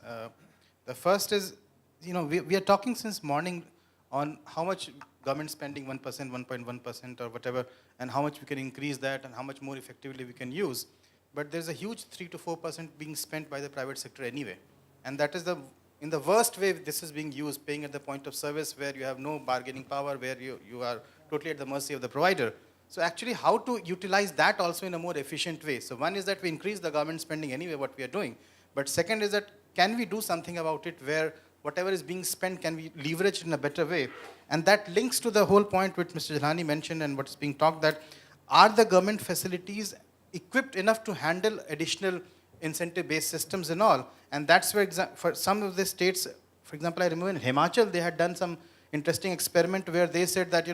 The first is, you know, we are talking since morning on how much government spending, 1%, 1.1% or whatever, and how much we can increase that and how much more effectively we can use. But there's a huge 3 to 4% being spent by the private sector anyway. And that is the in the worst way this is being used, paying at the point of service where you have no bargaining power, where you are totally at the mercy of the provider. So actually how to utilize that also in a more efficient way. So one is that we increase the government spending anyway, what we are doing. But second is that can we do something about it where whatever is being spent can be leveraged in a better way? And that links to the whole point which Mr. Jalani mentioned and what's being talked, that are the government facilities equipped enough to handle additional incentive-based systems and all? And that's where, for some of the states, for example, I remember in Himachal, they had done some interesting experiment where they said that,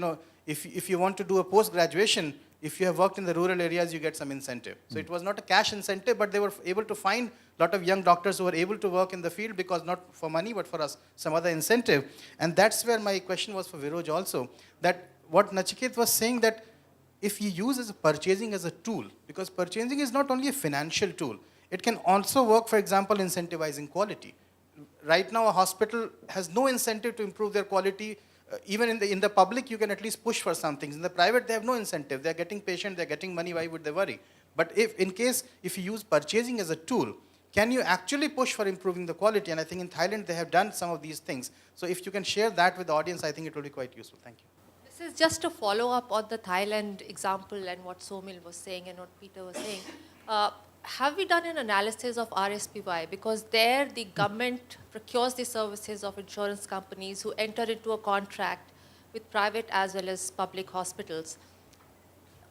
if you want to do a post-graduation, if you have worked in the rural areas, you get some incentive. So it was not a cash incentive, but they were able to find a lot of young doctors who were able to work in the field because not for money, but for us, some other incentive. And that's where my question was for Viroj also, that what Nachiket was saying, that if you use purchasing as a tool, because purchasing is not only a financial tool, it can also work, for example, incentivizing quality. Right now, a hospital has no incentive to improve their quality. Even in the public, you can at least push for some things. In the private, they have no incentive. They're getting patient, they're getting money, why would they worry? But if you use purchasing as a tool, can you actually push for improving the quality? And I think in Thailand, they have done some of these things. So if you can share that with the audience, I think it will be quite useful. Thank you. This is just a follow-up on the Thailand example and what Somil was saying and what Peter was saying. Have we done an analysis of RSPY? Because there the government procures the services of insurance companies who enter into a contract with private as well as public hospitals,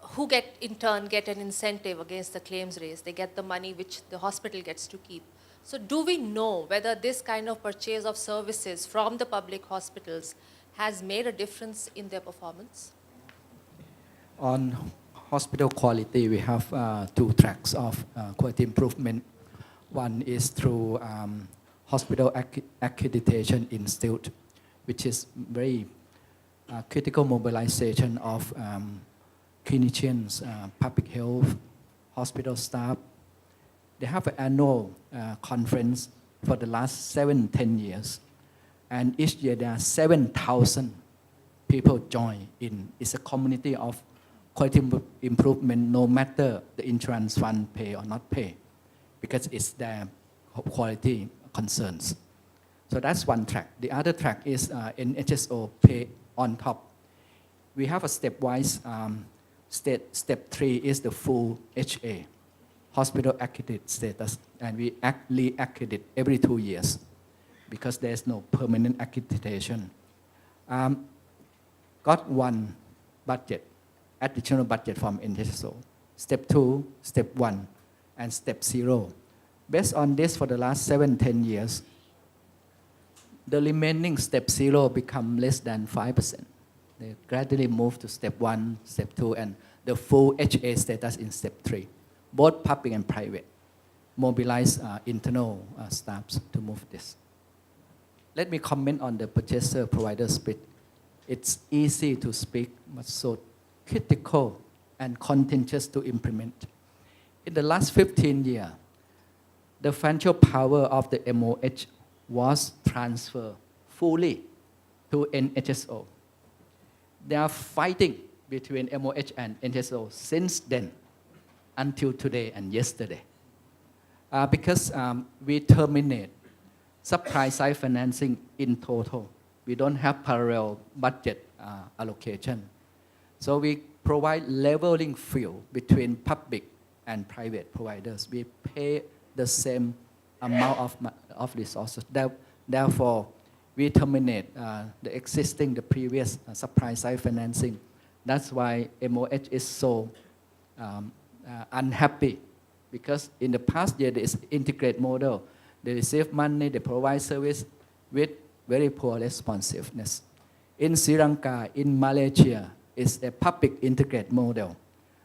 who in turn get an incentive against the claims raised. They get the money which the hospital gets to keep. So do we know whether this kind of purchase of services from the public hospitals has made a difference in their performance? On hospital quality, we have two tracks of quality improvement. One is through Hospital Accreditation Institute, which is very critical mobilization of clinicians, public health, hospital staff. They have an annual conference for the last 7-10 years. And each year there are 7,000 people join in. It's a community of quality improvement, no matter the insurance fund pay or not pay, because it's their quality concerns. So that's one track. The other track is NHSO pay on top. We have a stepwise step 3 is the full HA, hospital accredited status, and we re-accredit every 2 years because there's no permanent accreditation. Got one budget, additional budget from NHSO, step 2, step 1, and step 0. Based on this, for the last 7-10 years, the remaining step 0 become less than 5%. They gradually move to step 1, step 2, and the full HA status in step 3. Both public and private mobilize internal staffs to move this. Let me comment on the purchaser-provider split. It's easy to speak, but so critical and contentious to implement. In the last 15 years, the financial power of the MOH was transferred fully to NHSO. They are fighting between MOH and NHSO since then until today and yesterday. Because we terminate supply side financing in total. We don't have parallel budget allocation. So we provide leveling field between public and private providers. We pay the same amount of resources. Therefore, we terminate the previous supply side financing. That's why MOH is so unhappy, because in the past year there is integrated model. They receive money, they provide service with very poor responsiveness. In Sri Lanka, in Malaysia, it's a public integrated model,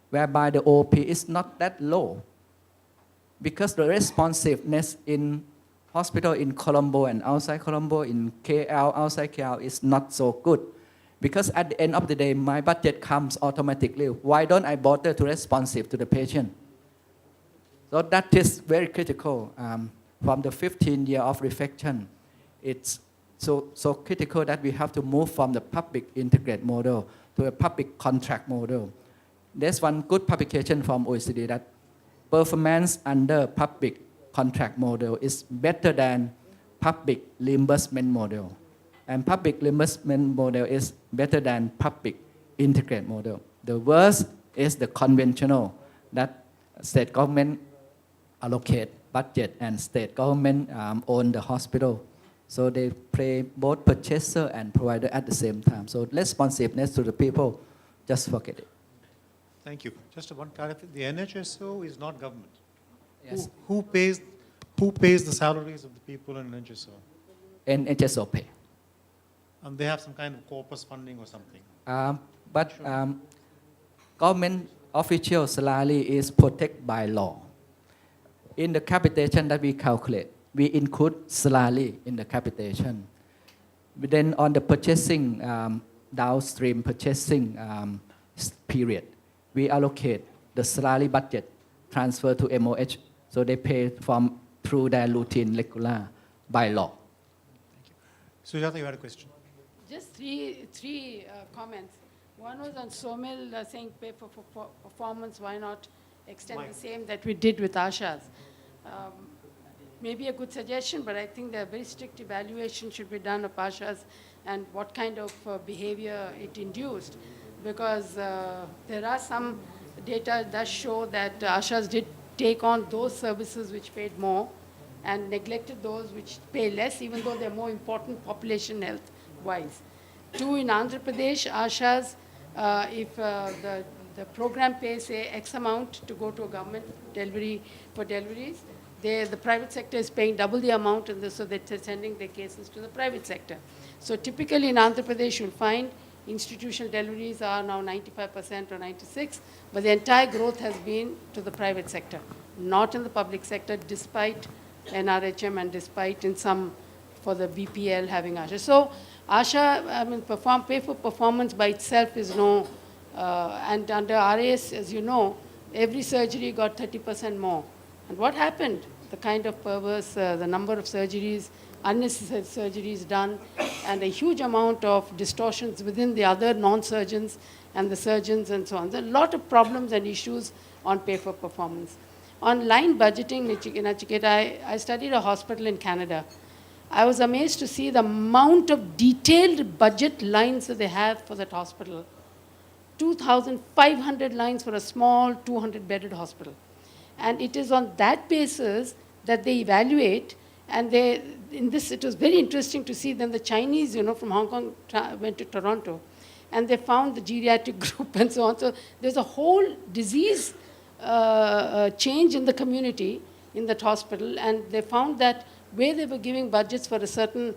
whereby the OP is not that low, because the responsiveness in hospital in Colombo and outside Colombo, in KL, outside KL, is not so good. Because at the end of the day, my budget comes automatically. Why don't I bother to responsive to the patient? So that is very critical. From the 15 years of reflection, it's so critical that we have to move from the public integrated model to a public contract model. There's one good publication from OECD that performance under public contract model is better than public reimbursement model. And public reimbursement model is better than public integrated model. The worst is the conventional, that state government allocate budget and state government own the hospital. So they play both purchaser and provider at the same time. So responsiveness to the people, just forget it. Thank you. Just one clarification. The NHSO is not government. Yes. Who pays the salaries of the people in NHSO? NHSO pay. And they have some kind of corpus funding or something. But government official salary is protected by law. In the capitation that we calculate, we include salary in the capitation. But then on the purchasing, downstream purchasing period, we allocate the salary budget transfer to MOH. So they pay through their routine regular by law. Sujata, you had a question. Just three comments. One was on Somil saying pay for performance, why not extend the same that we did with Asha's? Maybe a good suggestion, but I think the very strict evaluation should be done of Asha's and what kind of behavior it induced. Because there are some data that show that Asha's did take on those services which paid more and neglected those which pay less, even though they're more important population health-wise. Two, in Andhra Pradesh, Asha's, if the program pays, say, X amount to go to a government delivery for deliveries, the private sector is paying double the amount, and so they're sending their cases to the private sector. So typically in Andhra Pradesh, you'll find institutional deliveries are now 95% or 96%, but the entire growth has been to the private sector, not in the public sector, despite NRHM and despite in some for the BPL having ASHA. So ASHA, I mean, pay for performance by itself is no, and under RAS, as you know, every surgery got 30% more. And what happened? The kind of perverse, the number of surgeries, unnecessary surgeries done, and a huge amount of distortions within the other non-surgeons and the surgeons and so on. There are a lot of problems and issues on pay for performance. On line budgeting, Nachiketa, I studied a hospital in Canada. I was amazed to see the amount of detailed budget lines that they have for that hospital. 2,500 lines for a small 200-bedded hospital. And it is on that basis that they evaluate, and they, in this, it was very interesting to see then the Chinese, from Hong Kong went to Toronto, and they found the geriatric group and so on. So there's a whole disease change in the community in that hospital, and they found that where they were giving budgets for a certain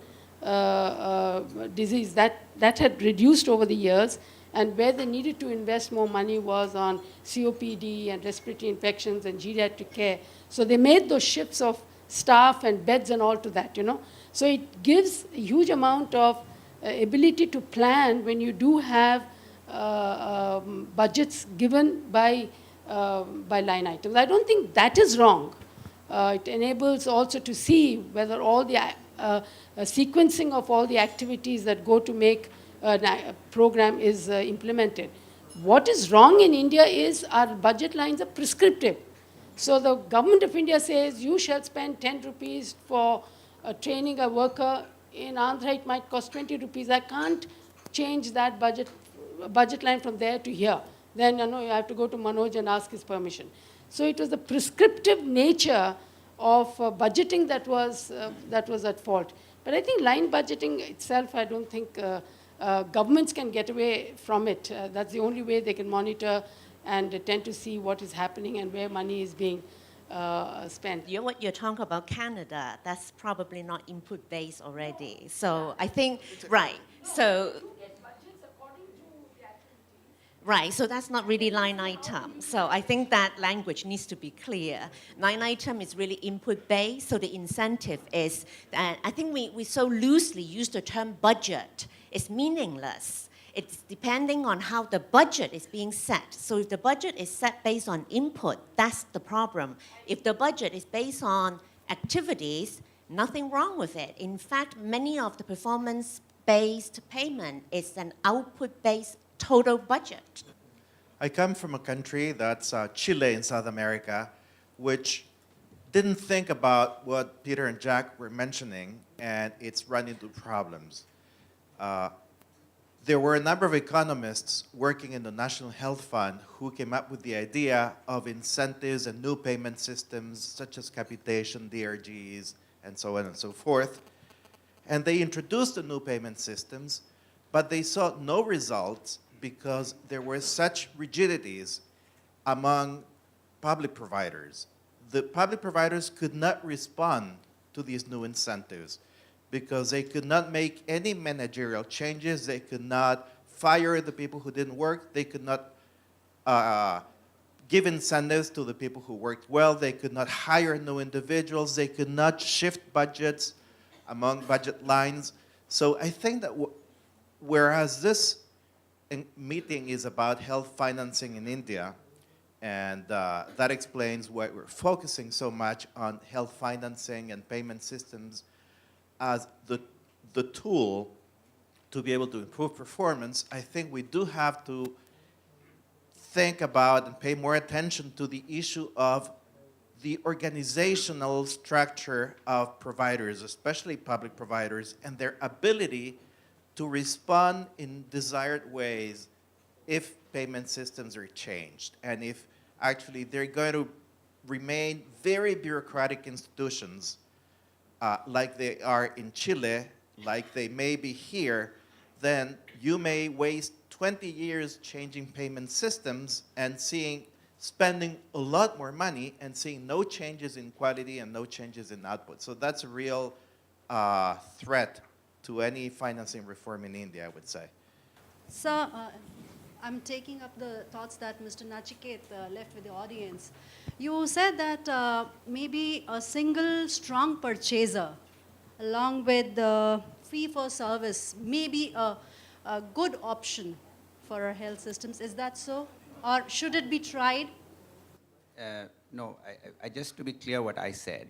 disease, that had reduced over the years, and where they needed to invest more money was on COPD and respiratory infections and geriatric care. So they made those shifts of staff and beds and all to that, So it gives a huge amount of ability to plan when you do have budgets given by line items. I don't think that is wrong. It enables also to see whether all the sequencing of all the activities that go to make a program is implemented. What is wrong in India is our budget lines are prescriptive. So the government of India says you shall spend 10 rupees for training a worker. In Andhra, it might cost 20 rupees. I can't change that budget line from there to here. Then you have to go to Manoj and ask his permission. So it was the prescriptive nature of budgeting that was at fault. But I think line budgeting itself, I don't think governments can get away from it. That's the only way they can monitor and tend to see what is happening and where money is being spent. What you're talking about Canada, that's probably not input-based already. So I think, right, so... Right, so that's not really line item. So I think that language needs to be clear. Line item is really input-based, so the incentive is, I think we so loosely use the term budget. It's meaningless. It's depending on how the budget is being set. So if the budget is set based on input, that's the problem. If the budget is based on activities, nothing wrong with it. In fact, many of the performance-based payment is an output-based total budget. I come from a country that's Chile in South America, which didn't think about what Peter and Jack were mentioning, and it's run into problems. There were a number of economists working in the National Health Fund who came up with the idea of incentives and new payment systems such as capitation, DRGs, and so on and so forth. And they introduced the new payment systems, but they saw no results because there were such rigidities among public providers. The public providers could not respond to these new incentives because they could not make any managerial changes, they could not fire the people who didn't work, they could not give incentives to the people who worked well, they could not hire new individuals, they could not shift budgets among budget lines. So I think that whereas this meeting is about health financing in India, and that explains why we're focusing so much on health financing and payment systems as the tool to be able to improve performance. I think we do have to think about and pay more attention to the issue of the organizational structure of providers, especially public providers, and their ability to respond in desired ways if payment systems are changed, and if actually they're going to remain very bureaucratic institutions like they are in Chile, like they may be here, then you may waste 20 years changing payment systems and spending a lot more money and seeing no changes in quality and no changes in output. So that's a real threat to any financing reform in India, I would say. Sir, I'm taking up the thoughts that Mr. Nachiket left with the audience. You said that maybe a single strong purchaser along with the fee for service may be a good option for our health systems. Is that so? Or should it be tried? No, just to be clear what I said,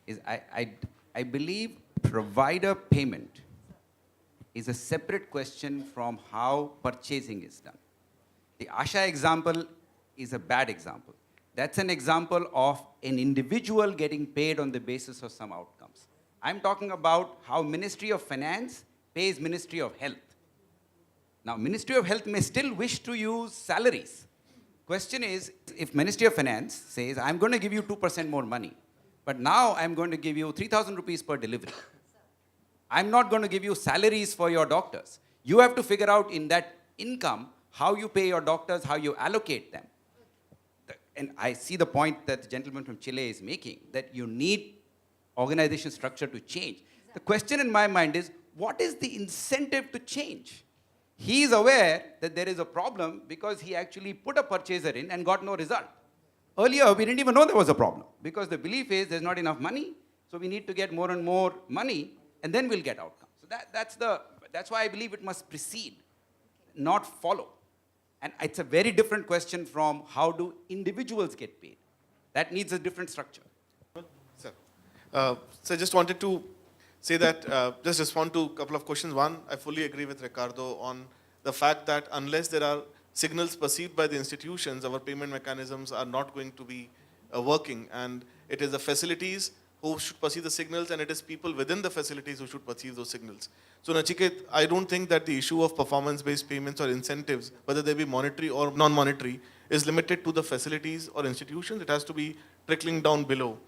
is I believe provider payment is a separate question from how purchasing is done. The Asha example is a bad example. That's an example of an individual getting paid on the basis of some outcomes. I'm talking about how Ministry of Finance pays Ministry of Health. Now, Ministry of Health may still wish to use salaries. Question is, if Ministry of Finance says, I'm going to give you 2% more money, but now I'm going to give you 3,000 rupees per delivery. I'm not going to give you salaries for your doctors. You have to figure out in that income how you pay your doctors, how you allocate them. And I see the point that the gentleman from Chile is making, that you need organization structure to change. The question in my mind is, what is the incentive to change? He is aware that there is a problem because he actually put a purchaser in and got no result. Earlier, we didn't even know there was a problem because the belief is there's not enough money, so we need to get more and more money, and then we'll get outcomes. So that's why I believe it must precede, not follow. And it's a very different question from how do individuals get paid. That needs a different structure. Sir, so I just wanted to say that, just respond to a couple of questions. One, I fully agree with Ricardo on the fact that unless there are signals perceived by the institutions, our payment mechanisms are not going to be working. And it is the facilities who should perceive the signals, and it is people within the facilities who should perceive those signals. So Nachiket, I don't think that the issue of performance-based payments or incentives, whether they be monetary or non-monetary, is limited to the facilities or institutions. It has to be trickling down below.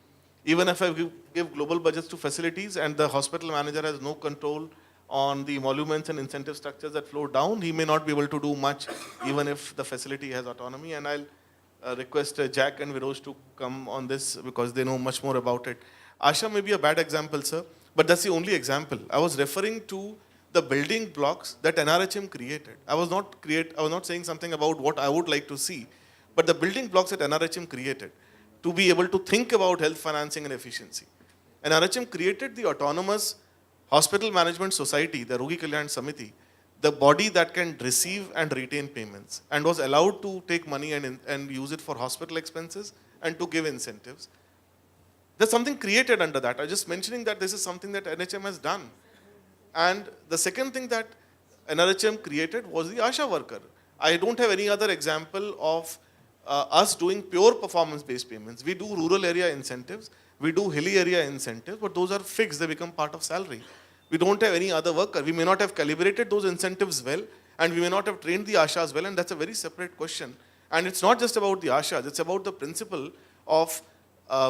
Even if I give global budgets to facilities and the hospital manager has no control on the emoluments and incentive structures that flow down, he may not be able to do much even if the facility has autonomy. And I'll request Jack and Viroj to come on this because they know much more about it. Asha may be a bad example, sir, but that's the only example. I was referring to the building blocks that NRHM created. I was not saying something about what I would like to see, but the building blocks that NRHM created to be able to think about health financing and efficiency. NRHM created the Autonomous Hospital Management Society, the Rogi Kalyan Samiti, the body that can receive and retain payments, and was allowed to take money and use it for hospital expenses and to give incentives. There's something created under that. I'm just mentioning that this is something that NHM has done. And the second thing that NRHM created was the ASHA worker. I don't have any other example of us doing pure performance-based payments. We do rural area incentives, we do hilly area incentives, but those are fixed, they become part of salary. We don't have any other worker. We may not have calibrated those incentives well, and we may not have trained the ashas well, and that's a very separate question. And it's not just about the ashas, it's about the principle of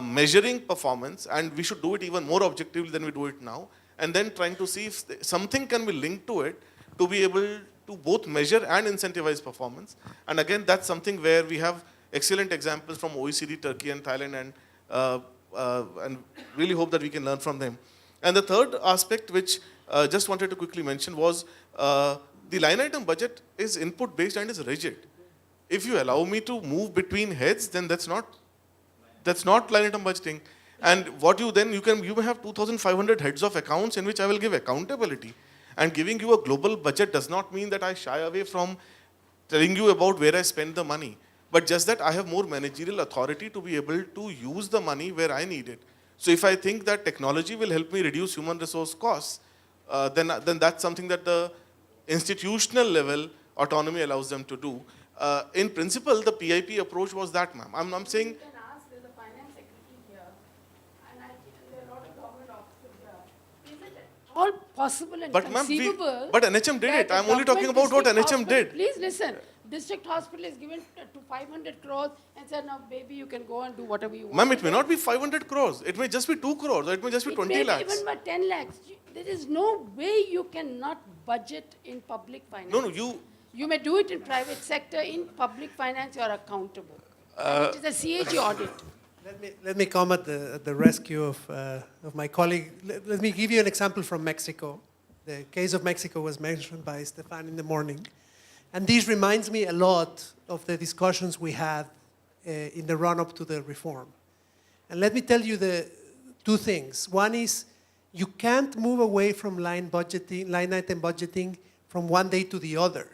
measuring performance, and we should do it even more objectively than we do it now, and then trying to see if something can be linked to it to be able to both measure and incentivize performance. And again, that's something where we have excellent examples from OECD, Turkey and Thailand, and really hope that we can learn from them. And the third aspect, which just wanted to quickly mention, was the line item budget is input based and is rigid. If you allow me to move between heads, then that's not line item budgeting. And what you may have 2,500 heads of accounts in which I will give accountability. And giving you a global budget does not mean that I shy away from telling you about where I spend the money, but just that I have more managerial authority to be able to use the money where I need it. So if I think that technology will help me reduce human resource costs, then that's something that the institutional level autonomy allows them to do. In principle, the PIP approach was that, ma'am. I'm saying. You can ask, there's a finance secretary here, and I think there are a lot of government officers here. Is it all possible and conceivable? But NHM did it. I'm only talking about what NHM did. Please listen. District hospital is given to 500 crores and said, now baby, you can go and do whatever you want. Ma'am, it may not be 500 crores. It may just be 2 crores, or it may just be 20 lakhs. Even by 10 lakhs. There is no way you cannot budget in public finance. No, you. You may do it in private sector. In public finance, you are accountable. And it is a CAG audit. Let me come at the rescue of my colleague. Let me give you an example from Mexico. The case of Mexico was mentioned by Stefan in the morning. And this reminds me a lot of the discussions we had in the run-up to the reform. And let me tell you the two things. One is you can't move away from line item budgeting from one day to the other.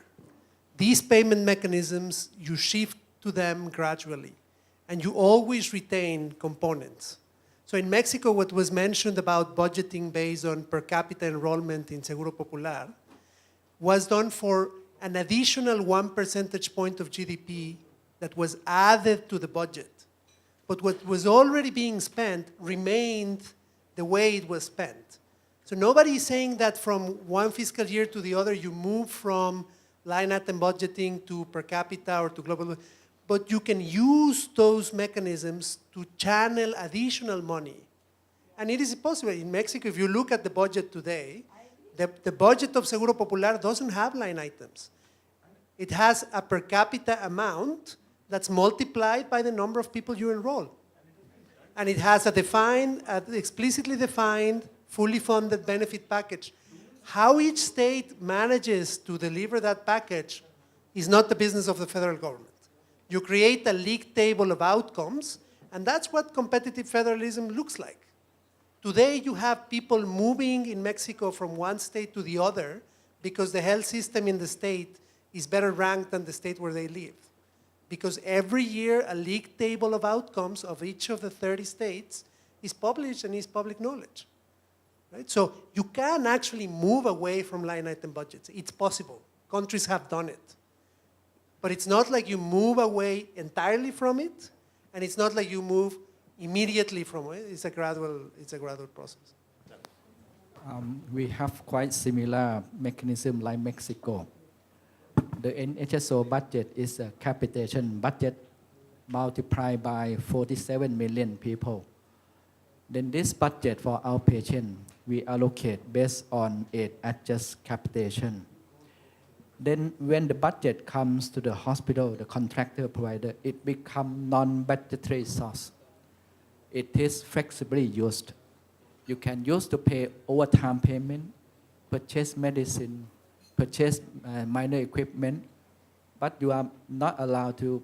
These payment mechanisms, you shift to them gradually, and you always retain components. So in Mexico, what was mentioned about budgeting based on per capita enrollment in Seguro Popular was done for an additional 1 percentage point of GDP that was added to the budget. But what was already being spent remained the way it was spent. So nobody is saying that from one fiscal year to the other, you move from line item budgeting to per capita or to global, but you can use those mechanisms to channel additional money. And it is possible. In Mexico, if you look at the budget today, the budget of Seguro Popular doesn't have line items. It has a per capita amount that's multiplied by the number of people you enroll. And it has explicitly defined, fully funded benefit package. How each state manages to deliver that package is not the business of the federal government. You create a league table of outcomes, and that's what competitive federalism looks like. Today, you have people moving in Mexico from one state to the other because the health system in the state is better ranked than the state where they live. Because every year, a league table of outcomes of each of the 30 states is published and is public knowledge. Right? So you can actually move away from line item budgets. It's possible. Countries have done it. But it's not like you move away entirely from it, and it's not like you move immediately from it. It's a gradual process. We have quite similar mechanism like Mexico. The NHSO budget is a capitation budget multiplied by 47 million people. Then this budget for outpatient, we allocate based on age-adjusted capitation. Then when the budget comes to the hospital, the contractor provider, it becomes non-budgetary source. It is flexibly used. You can use to pay overtime payment, purchase medicine, purchase minor equipment, but you are not allowed to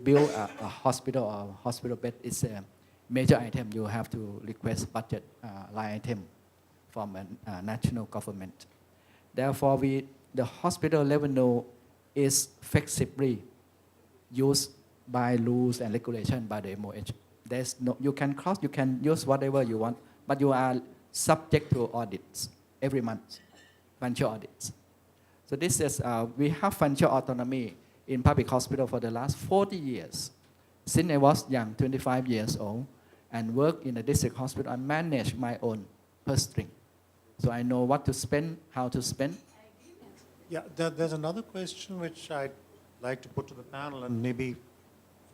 build a hospital or hospital bed. It's a major item. You have to request budget line item from a national government. Therefore, the hospital revenue is flexibly used by rules and regulation by the MOH. There's no, you can use whatever you want, but you are subject to audits every month, financial audits. So this is, we have financial autonomy in public hospital for the last 40 years. Since I was young, 25 years old, and work in a district hospital, I manage my own purse string. So I know what to spend, how to spend. Yeah, there's another question which I'd like to put to the panel, and maybe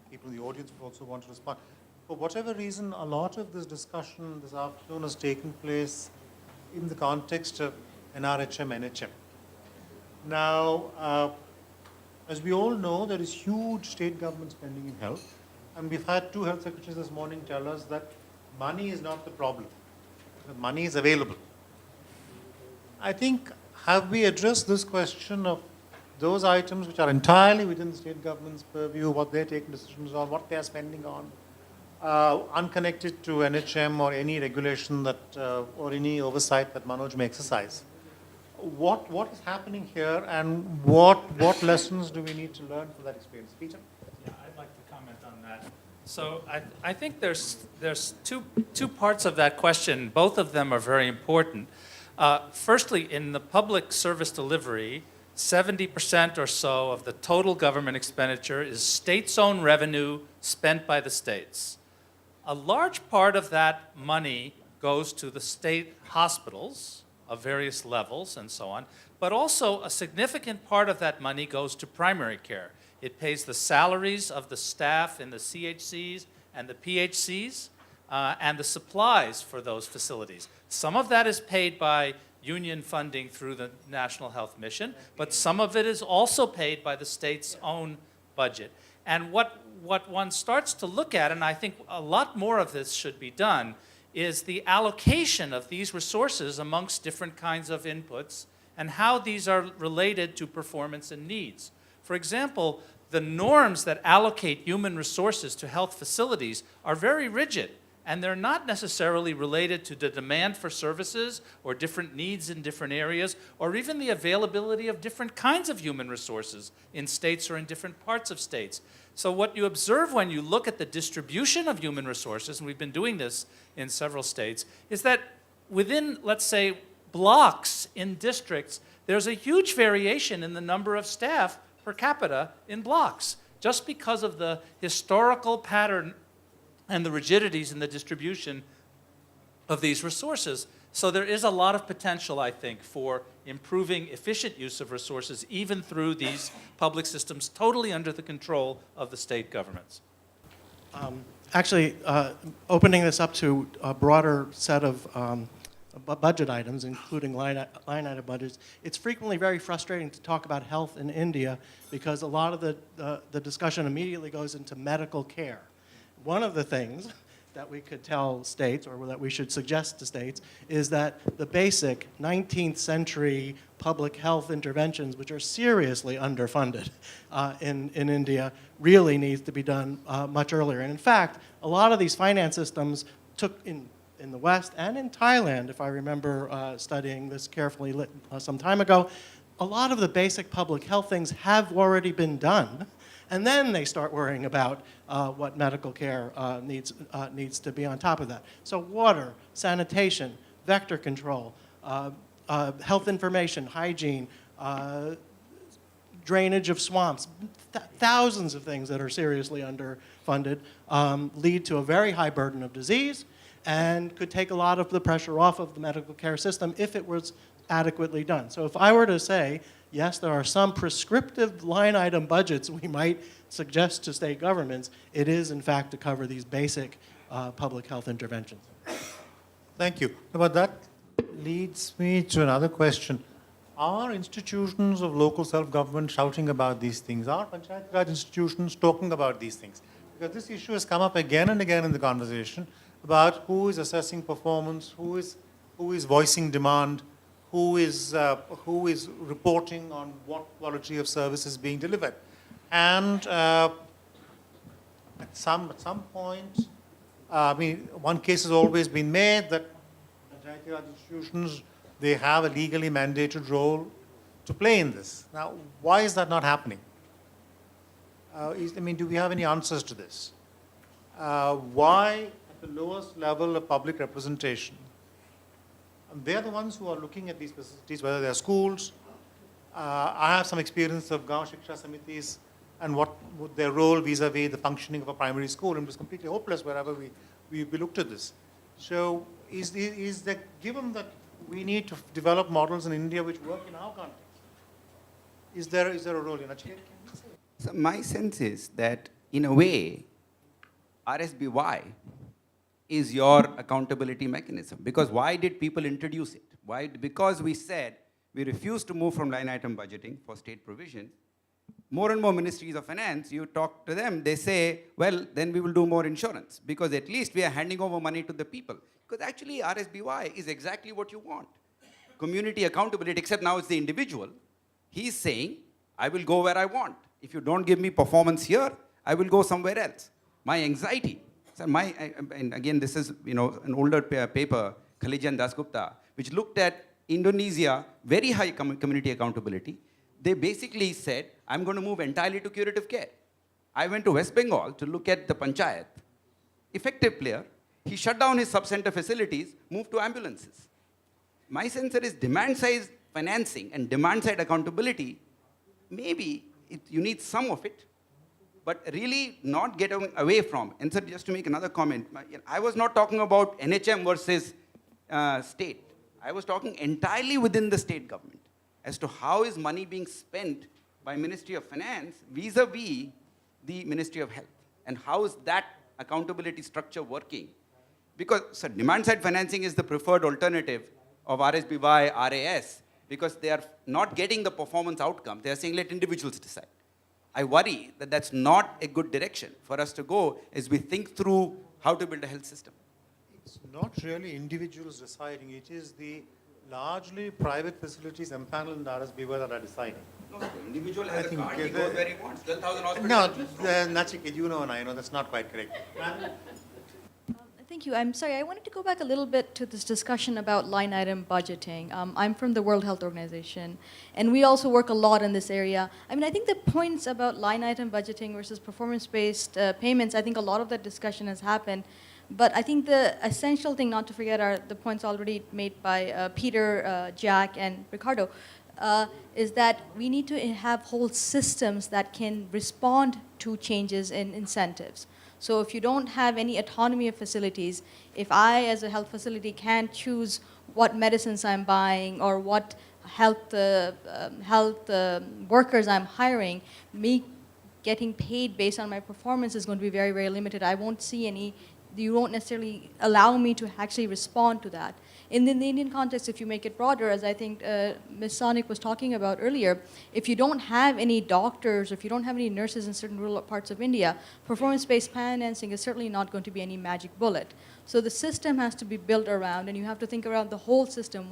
people in the audience will also want to respond. For whatever reason, a lot of this discussion this afternoon has taken place in the context of NRHM, NHM. Now, as we all know, there is huge state government spending in health, and we've had two health secretaries this morning tell us that money is not the problem, that money is available. I think, have we addressed this question of those items which are entirely within the state government's purview, what they're taking decisions on, what they're spending on, unconnected to NHM or any regulation that, or any oversight that Manoj may exercise? What is happening here, and what lessons do we need to learn from that experience? Peter? Yeah, I'd like to comment on that. So I think there's two parts of that question. Both of them are very important. Firstly, in the public service delivery, 70% or so of the total government expenditure is states-owned revenue spent by the states. A large part of that money goes to the state hospitals of various levels and so on, but also a significant part of that money goes to primary care. It pays the salaries of the staff in the CHCs and the PHCs and the supplies for those facilities. Some of that is paid by union funding through the National Health Mission, but some of it is also paid by the state's own budget. And what one starts to look at, and I think a lot more of this should be done, is the allocation of these resources amongst different kinds of inputs and how these are related to performance and needs. For example, the norms that allocate human resources to health facilities are very rigid, and they're not necessarily related to the demand for services or different needs in different areas, or even the availability of different kinds of human resources in states or in different parts of states. So what you observe when you look at the distribution of human resources, and we've been doing this in several states, is that within, let's say, blocks in districts, there's a huge variation in the number of staff per capita in blocks, just because of the historical pattern and the rigidities in the distribution of these resources. So there is a lot of potential, I think, for improving efficient use of resources, even through these public systems totally under the control of the state governments. Actually, opening this up to a broader set of budget items, including line item budgets, it's frequently very frustrating to talk about health in India because a lot of the discussion immediately goes into medical care. One of the things that we could tell states, or that we should suggest to states, is that the basic 19th century public health interventions, which are seriously underfunded in India, really needs to be done much earlier. And in fact, a lot of these finance systems took in the West and in Thailand, if I remember studying this carefully some time ago, a lot of the basic public health things have already been done. And then they start worrying about what medical care needs to be on top of that. So water, sanitation, vector control, health information, hygiene, drainage of swamps, thousands of things that are seriously underfunded lead to a very high burden of disease and could take a lot of the pressure off of the medical care system if it was adequately done. So if I were to say, yes, there are some prescriptive line item budgets we might suggest to state governments, it is in fact to cover these basic public health interventions. Thank you. But that leads me to another question. Are institutions of local self-government shouting about these things? Are Panchayat Raj institutions talking about these things? Because this issue has come up again and again in the conversation about who is assessing performance, who is voicing demand, who is reporting on what quality of service is being delivered. And at some point, I mean, one case has always been made that Panchayat Raj institutions, they have a legally mandated role to play in this. Now, why is that not happening? I mean, do we have any answers to this? Why, at the lowest level of public representation, and they're the ones who are looking at these facilities, whether they're schools. I have some experience of Gaon Shiksha Samitis and what their role vis-a-vis the functioning of a primary school, and it was completely hopeless wherever we looked at this. So is that, given that we need to develop models in India which work in our context, is there a role in Nachiket? So my sense is that, in a way, RSBY is your accountability mechanism. Because why did people introduce it? Why? Because we said we refuse to move from line item budgeting for state provisions. More and more ministries of finance, you talk to them, they say, well, then we will do more insurance, because at least we are handing over money to the people. Because actually RSBY is exactly what you want. Community accountability, except now it's the individual. He's saying, I will go where I want. If you don't give me performance here, I will go somewhere else. My anxiety, so and again, this is an older paper, Khalijan Dasgupta, which looked at Indonesia, very high community accountability. They basically said, I'm going to move entirely to curative care. I went to West Bengal to look at the panchayat. Effective player, he shut down his sub-center facilities, moved to ambulances. My sense is demand-side financing and demand-side accountability, maybe you need some of it, but really not get away from. And so just to make another comment, I was not talking about NHM versus state. I was talking entirely within the state government as to how is money being spent by Ministry of Finance vis-a-vis the Ministry of Health, and how is that accountability structure working? Because demand-side financing is the preferred alternative of RSBY, RAS, because they are not getting the performance outcome. They are saying, let individuals decide. I worry that that's not a good direction for us to go as we think through how to build a health system. It's not really individuals deciding. It is the largely private facilities empaneled in the RSBY that are deciding. No, the individual has a card, he the- goes where he wants. 12,000 hospitals. No, Nachiket, you know and I know that's not quite correct. Thank you. I'm sorry, I wanted to go back a little bit to this discussion about line item budgeting. I'm from the World Health Organization, and we also work a lot in this area. I mean, I think the points about line item budgeting versus performance-based payments, I think a lot of that discussion has happened. But I think the essential thing not to forget are the points already made by Peter, Jack, and Ricardo, is that we need to have whole systems that can respond to changes in incentives. So if you don't have any autonomy of facilities, if I as a health facility can't choose what medicines I'm buying or what health workers I'm hiring, me getting paid based on my performance is going to be very, very limited. I won't see any, you won't necessarily allow me to actually respond to that. In the Indian context, if you make it broader, as I think Ms. Sonic was talking about earlier, if you don't have any doctors, or if you don't have any nurses in certain rural parts of India, performance-based financing is certainly not going to be any magic bullet. So the system has to be built around, and you have to think around the whole system.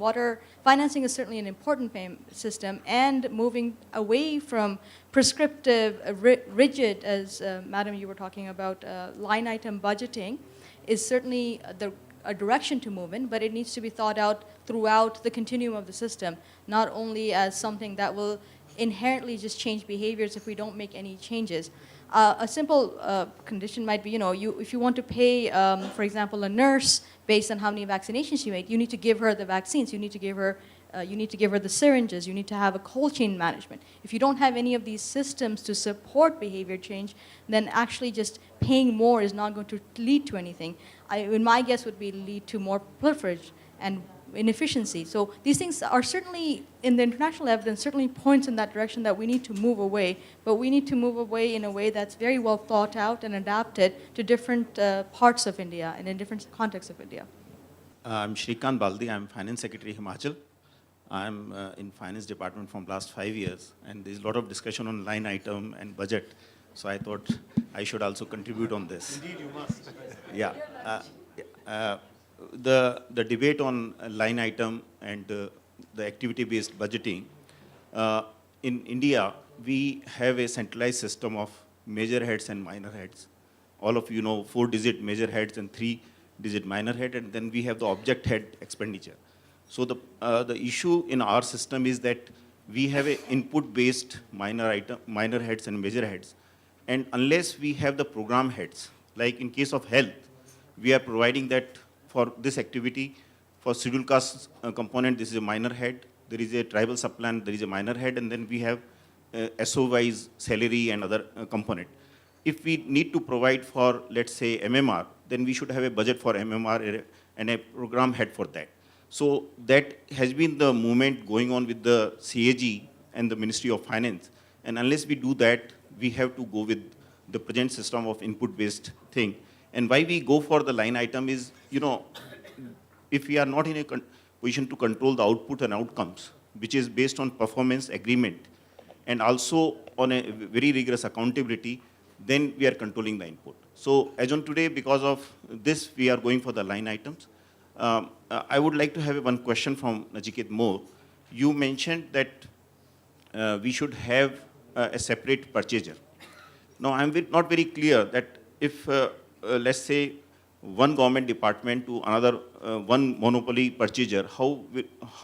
Financing is certainly an important system, and moving away from prescriptive, rigid, as Madam, you were talking about, line item budgeting, is certainly a direction to move in, but it needs to be thought out throughout the continuum of the system, not only as something that will inherently just change behaviors if we don't make any changes. A simple condition might be, if you want to pay, for example, a nurse based on how many vaccinations she made, you need to give her the vaccines, you need to give her the syringes, you need to have a cold chain management. If you don't have any of these systems to support behavior change, then actually just paying more is not going to lead to anything. My guess would be lead to more pilferage and inefficiency. So these things are certainly, in the international evidence, certainly points in that direction that we need to move away, but we need to move away in a way that's very well thought out and adapted to different parts of India and in different contexts of India. I'm Shrikant Baldi, I'm Finance Secretary Himachal. I'm in Finance Department from last 5 years, and there's a lot of discussion on line item and budget, so I thought I should also contribute on this. Indeed, you must. Yeah. The debate on line item and the activity-based budgeting, in India, we have a centralized system of major heads and minor heads. All of you know 4-digit major heads and 3-digit minor head, and then we have the object head expenditure. So the issue in our system is that we have a input-based minor heads and major heads, and unless we have the program heads, like in case of health, we are providing that for this activity, for scheduled caste component, this is a minor head. There is a tribal subplan, there is a minor head, and then we have SOY's salary and other component. If we need to provide for, let's say, MMR, then we should have a budget for MMR and a program head for that. So that has been the movement going on with the CAG and the Ministry of Finance. And unless we do that, we have to go with the present system of input-based thing. And why we go for the line item is, if we are not in a position to control the output and outcomes, which is based on performance agreement, and also on a very rigorous accountability, then we are controlling the input. So as on today, because of this, we are going for the line items. I would like to have one question from Nachiket more. You mentioned that we should have a separate purchaser. Now, I'm not very clear that if, let's say, one government department to another, one monopoly purchaser, how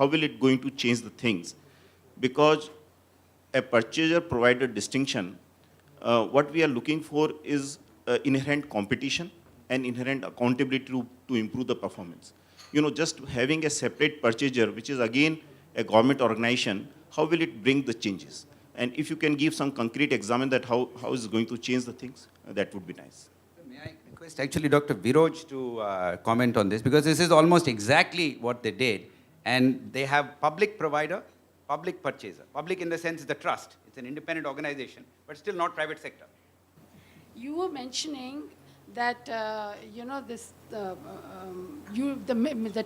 will it going to change the things? Because a purchaser-provider distinction, what we are looking for is inherent competition and inherent accountability to improve the performance. Just having a separate purchaser, which is again a government organization, how will it bring the changes? And if you can give some concrete example that how is it going to change the things, that would be nice. May I request actually Dr. Viroj to comment on this, because this is almost exactly what they did. And they have public provider, public purchaser. Public in the sense is the trust. It's an independent organization, but still not private sector. You were mentioning that, the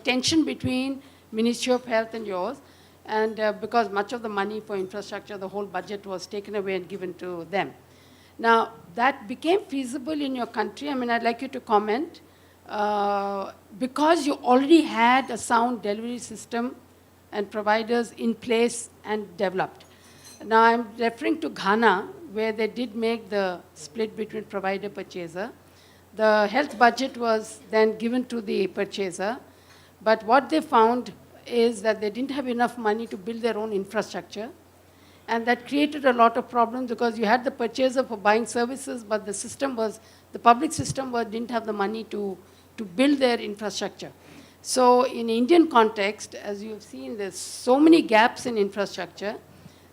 tension between Ministry of Health and yours, and because much of the money for infrastructure, the whole budget was taken away and given to them. Now, that became feasible in your country. I mean, I'd like you to comment, because you already had a sound delivery system and providers in place and developed. Now, I'm referring to Ghana, where they did make the split between provider purchaser. The health budget was then given to the purchaser, but what they found is that they didn't have enough money to build their own infrastructure, and that created a lot of problems because you had the purchaser for buying services, but the public system didn't have the money to build their infrastructure. So in Indian context, as you've seen, there's so many gaps in infrastructure.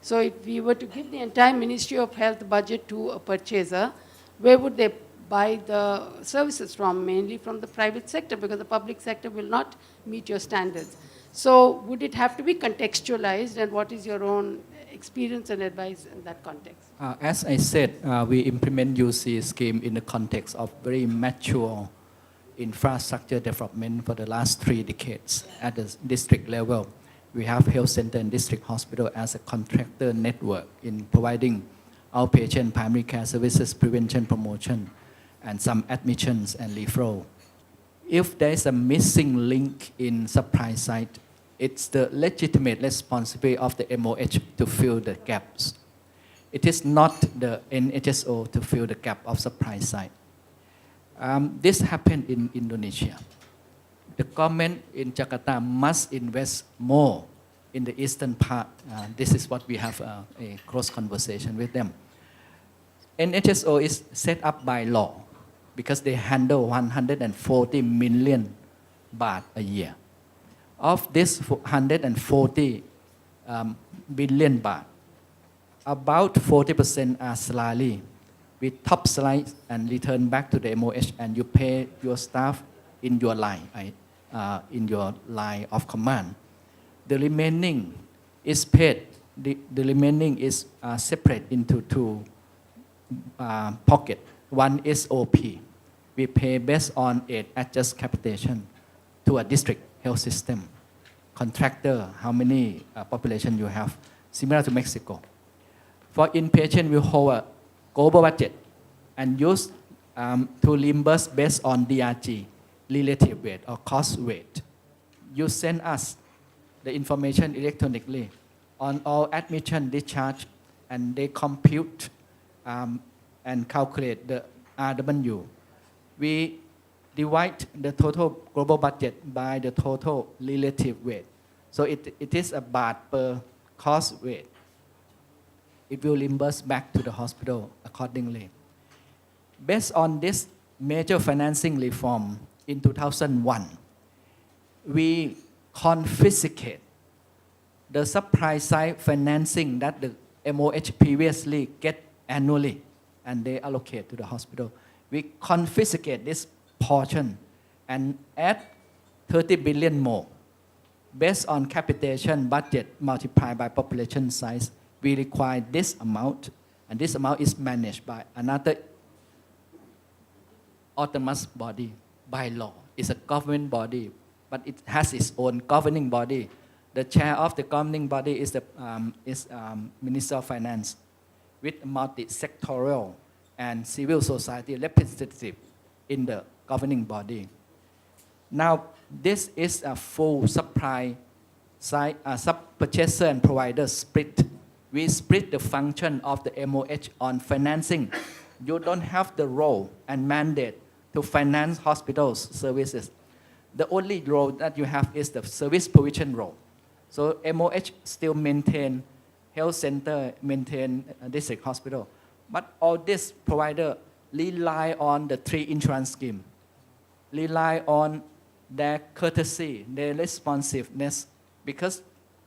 So if we were to give the entire Ministry of Health budget to a purchaser, where would they buy the services from? Mainly from the private sector, because the public sector will not meet your standards. So would it have to be contextualized, and what is your own experience and advice in that context? As I said, we implement UC scheme in the context of very mature infrastructure development for the last 3 decades at the district level. We have health center and district hospital as a contractor network in providing outpatient primary care services, prevention, promotion, and some admissions and referral. If there is a missing link in supply side, it's the legitimate responsibility of the MOH to fill the gaps. It is not the NHSO to fill the gap of supply side. This happened in Indonesia. The government in Jakarta must invest more in the eastern part. This is what we have a close conversation with them. NHSO is set up by law because they handle 140 million baht a year. Of this 140 billion baht, about 40% are salary. We top slide and return back to the MOH, and you pay your staff in your line, in your line of command. The remaining is paid. The remaining is separate into 2 pockets. One is OP. We pay based on adjust capitation to a district health system. Contractor, how many population you have, similar to Mexico. For inpatient, we hold a global budget and use to reimburse based on DRG, relative weight or cost weight. You send us the information electronically on all admission, discharge, and they compute and calculate the RW. We divide the total global budget by the total relative weight. So it is a baht per cost weight. It will reimburse back to the hospital accordingly. Based on this major financing reform in 2001, we confiscate the supply side financing that the MOH previously get annually and they allocate to the hospital. We confiscate this portion and add 30 billion more. Based on capitation budget multiplied by population size, we require this amount, and this amount is managed by another autonomous body by law. It's a government body, but it has its own governing body. The chair of the governing body is the Minister of Finance, with multi-sectoral and civil society representative in the governing body. Now, this is a full supply side, sub-purchaser and provider split. We split the function of the MOH on financing. You don't have the role and mandate to finance hospitals' services. The only role that you have is the service provision role. So MOH still maintain health center, maintain district hospital. But all this provider rely on the 3 insurance scheme, rely on their courtesy, their responsiveness, because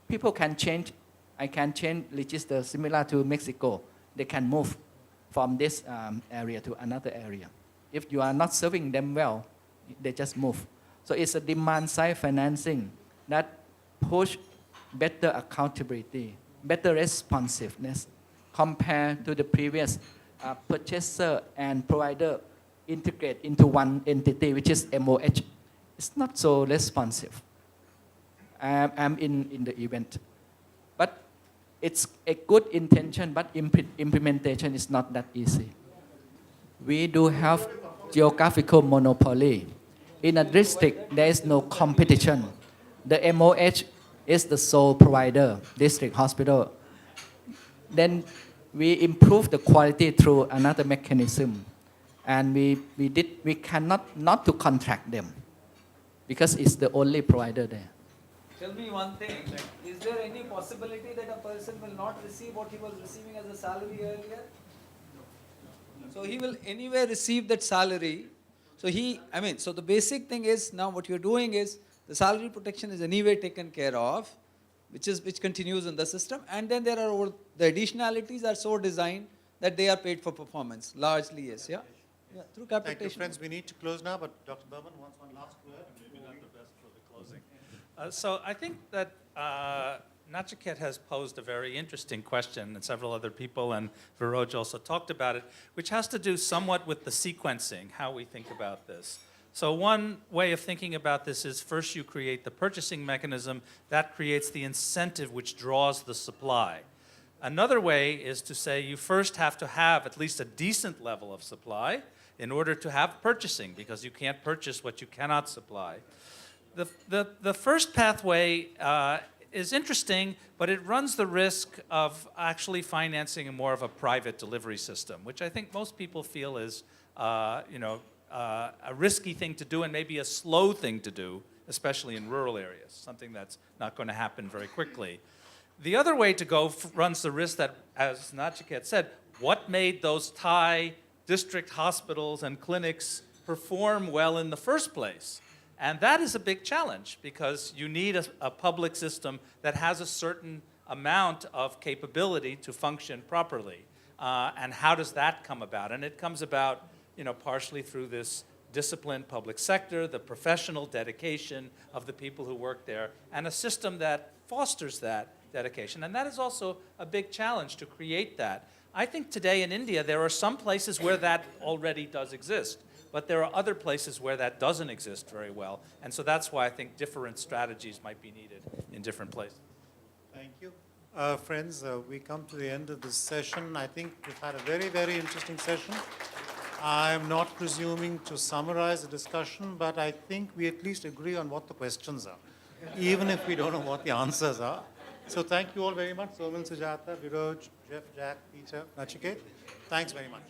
people can change. I can change register similar to Mexico. They can move from this area to another area. If you are not serving them well, they just move. So it's a demand-side financing that push better accountability, better responsiveness compared to the previous purchaser and provider integrate into one entity, which is MOH. It's not so responsive. I'm in the event. But it's a good intention, but implementation is not that easy. We do have geographical monopoly. In a district, there is no competition. The MOH is the sole provider, district hospital. Then we improve the quality through another mechanism. And we cannot not to contract them because it's the only provider there. Tell me one thing, is there any possibility that a person will not receive what he was receiving as a salary earlier? So he will anyway receive that salary. So so the basic thing is now what you're doing is the salary protection is anyway taken care of, which continues in the system, and then there are the additionalities are so designed that they are paid for performance, largely yes, yeah? Yeah, through capitation. Thank you, friends. We need to close now, but Dr. Burman wants one last word. Maybe not the best for the closing. So I think that Nachiket has posed a very interesting question, and several other people, and Viroj also talked about it, which has to do somewhat with the sequencing, how we think about this. So one way of thinking about this is first you create the purchasing mechanism, that creates the incentive which draws the supply. Another way is to say you first have to have at least a decent level of supply in order to have purchasing, because you can't purchase what you cannot supply. The first pathway is interesting, but it runs the risk of actually financing a more of a private delivery system, which I think most people feel is a risky thing to do and maybe a slow thing to do, especially in rural areas, something that's not going to happen very quickly. The other way to go runs the risk that, as Nachiket said, what made those Thai district hospitals and clinics perform well in the first place? And that is a big challenge because you need a public system that has a certain amount of capability to function properly. And how does that come about? And it comes about, partially through this disciplined public sector, the professional dedication of the people who work there, and a system that fosters that dedication. And that is also a big challenge to create that. I think today in India, there are some places where that already does exist. But there are other places where that doesn't exist very well. And so that's why I think different strategies might be needed in different places. Thank you. Friends, we come to the end of this session. I think we've had a very, very interesting session. I'm not presuming to summarize the discussion, but I think we at least agree on what the questions are, even if we don't know what the answers are. So thank you all very much. Somil, Sujata, Viroj, Jeff, Jack, Peter, Nachiket. Thanks very much.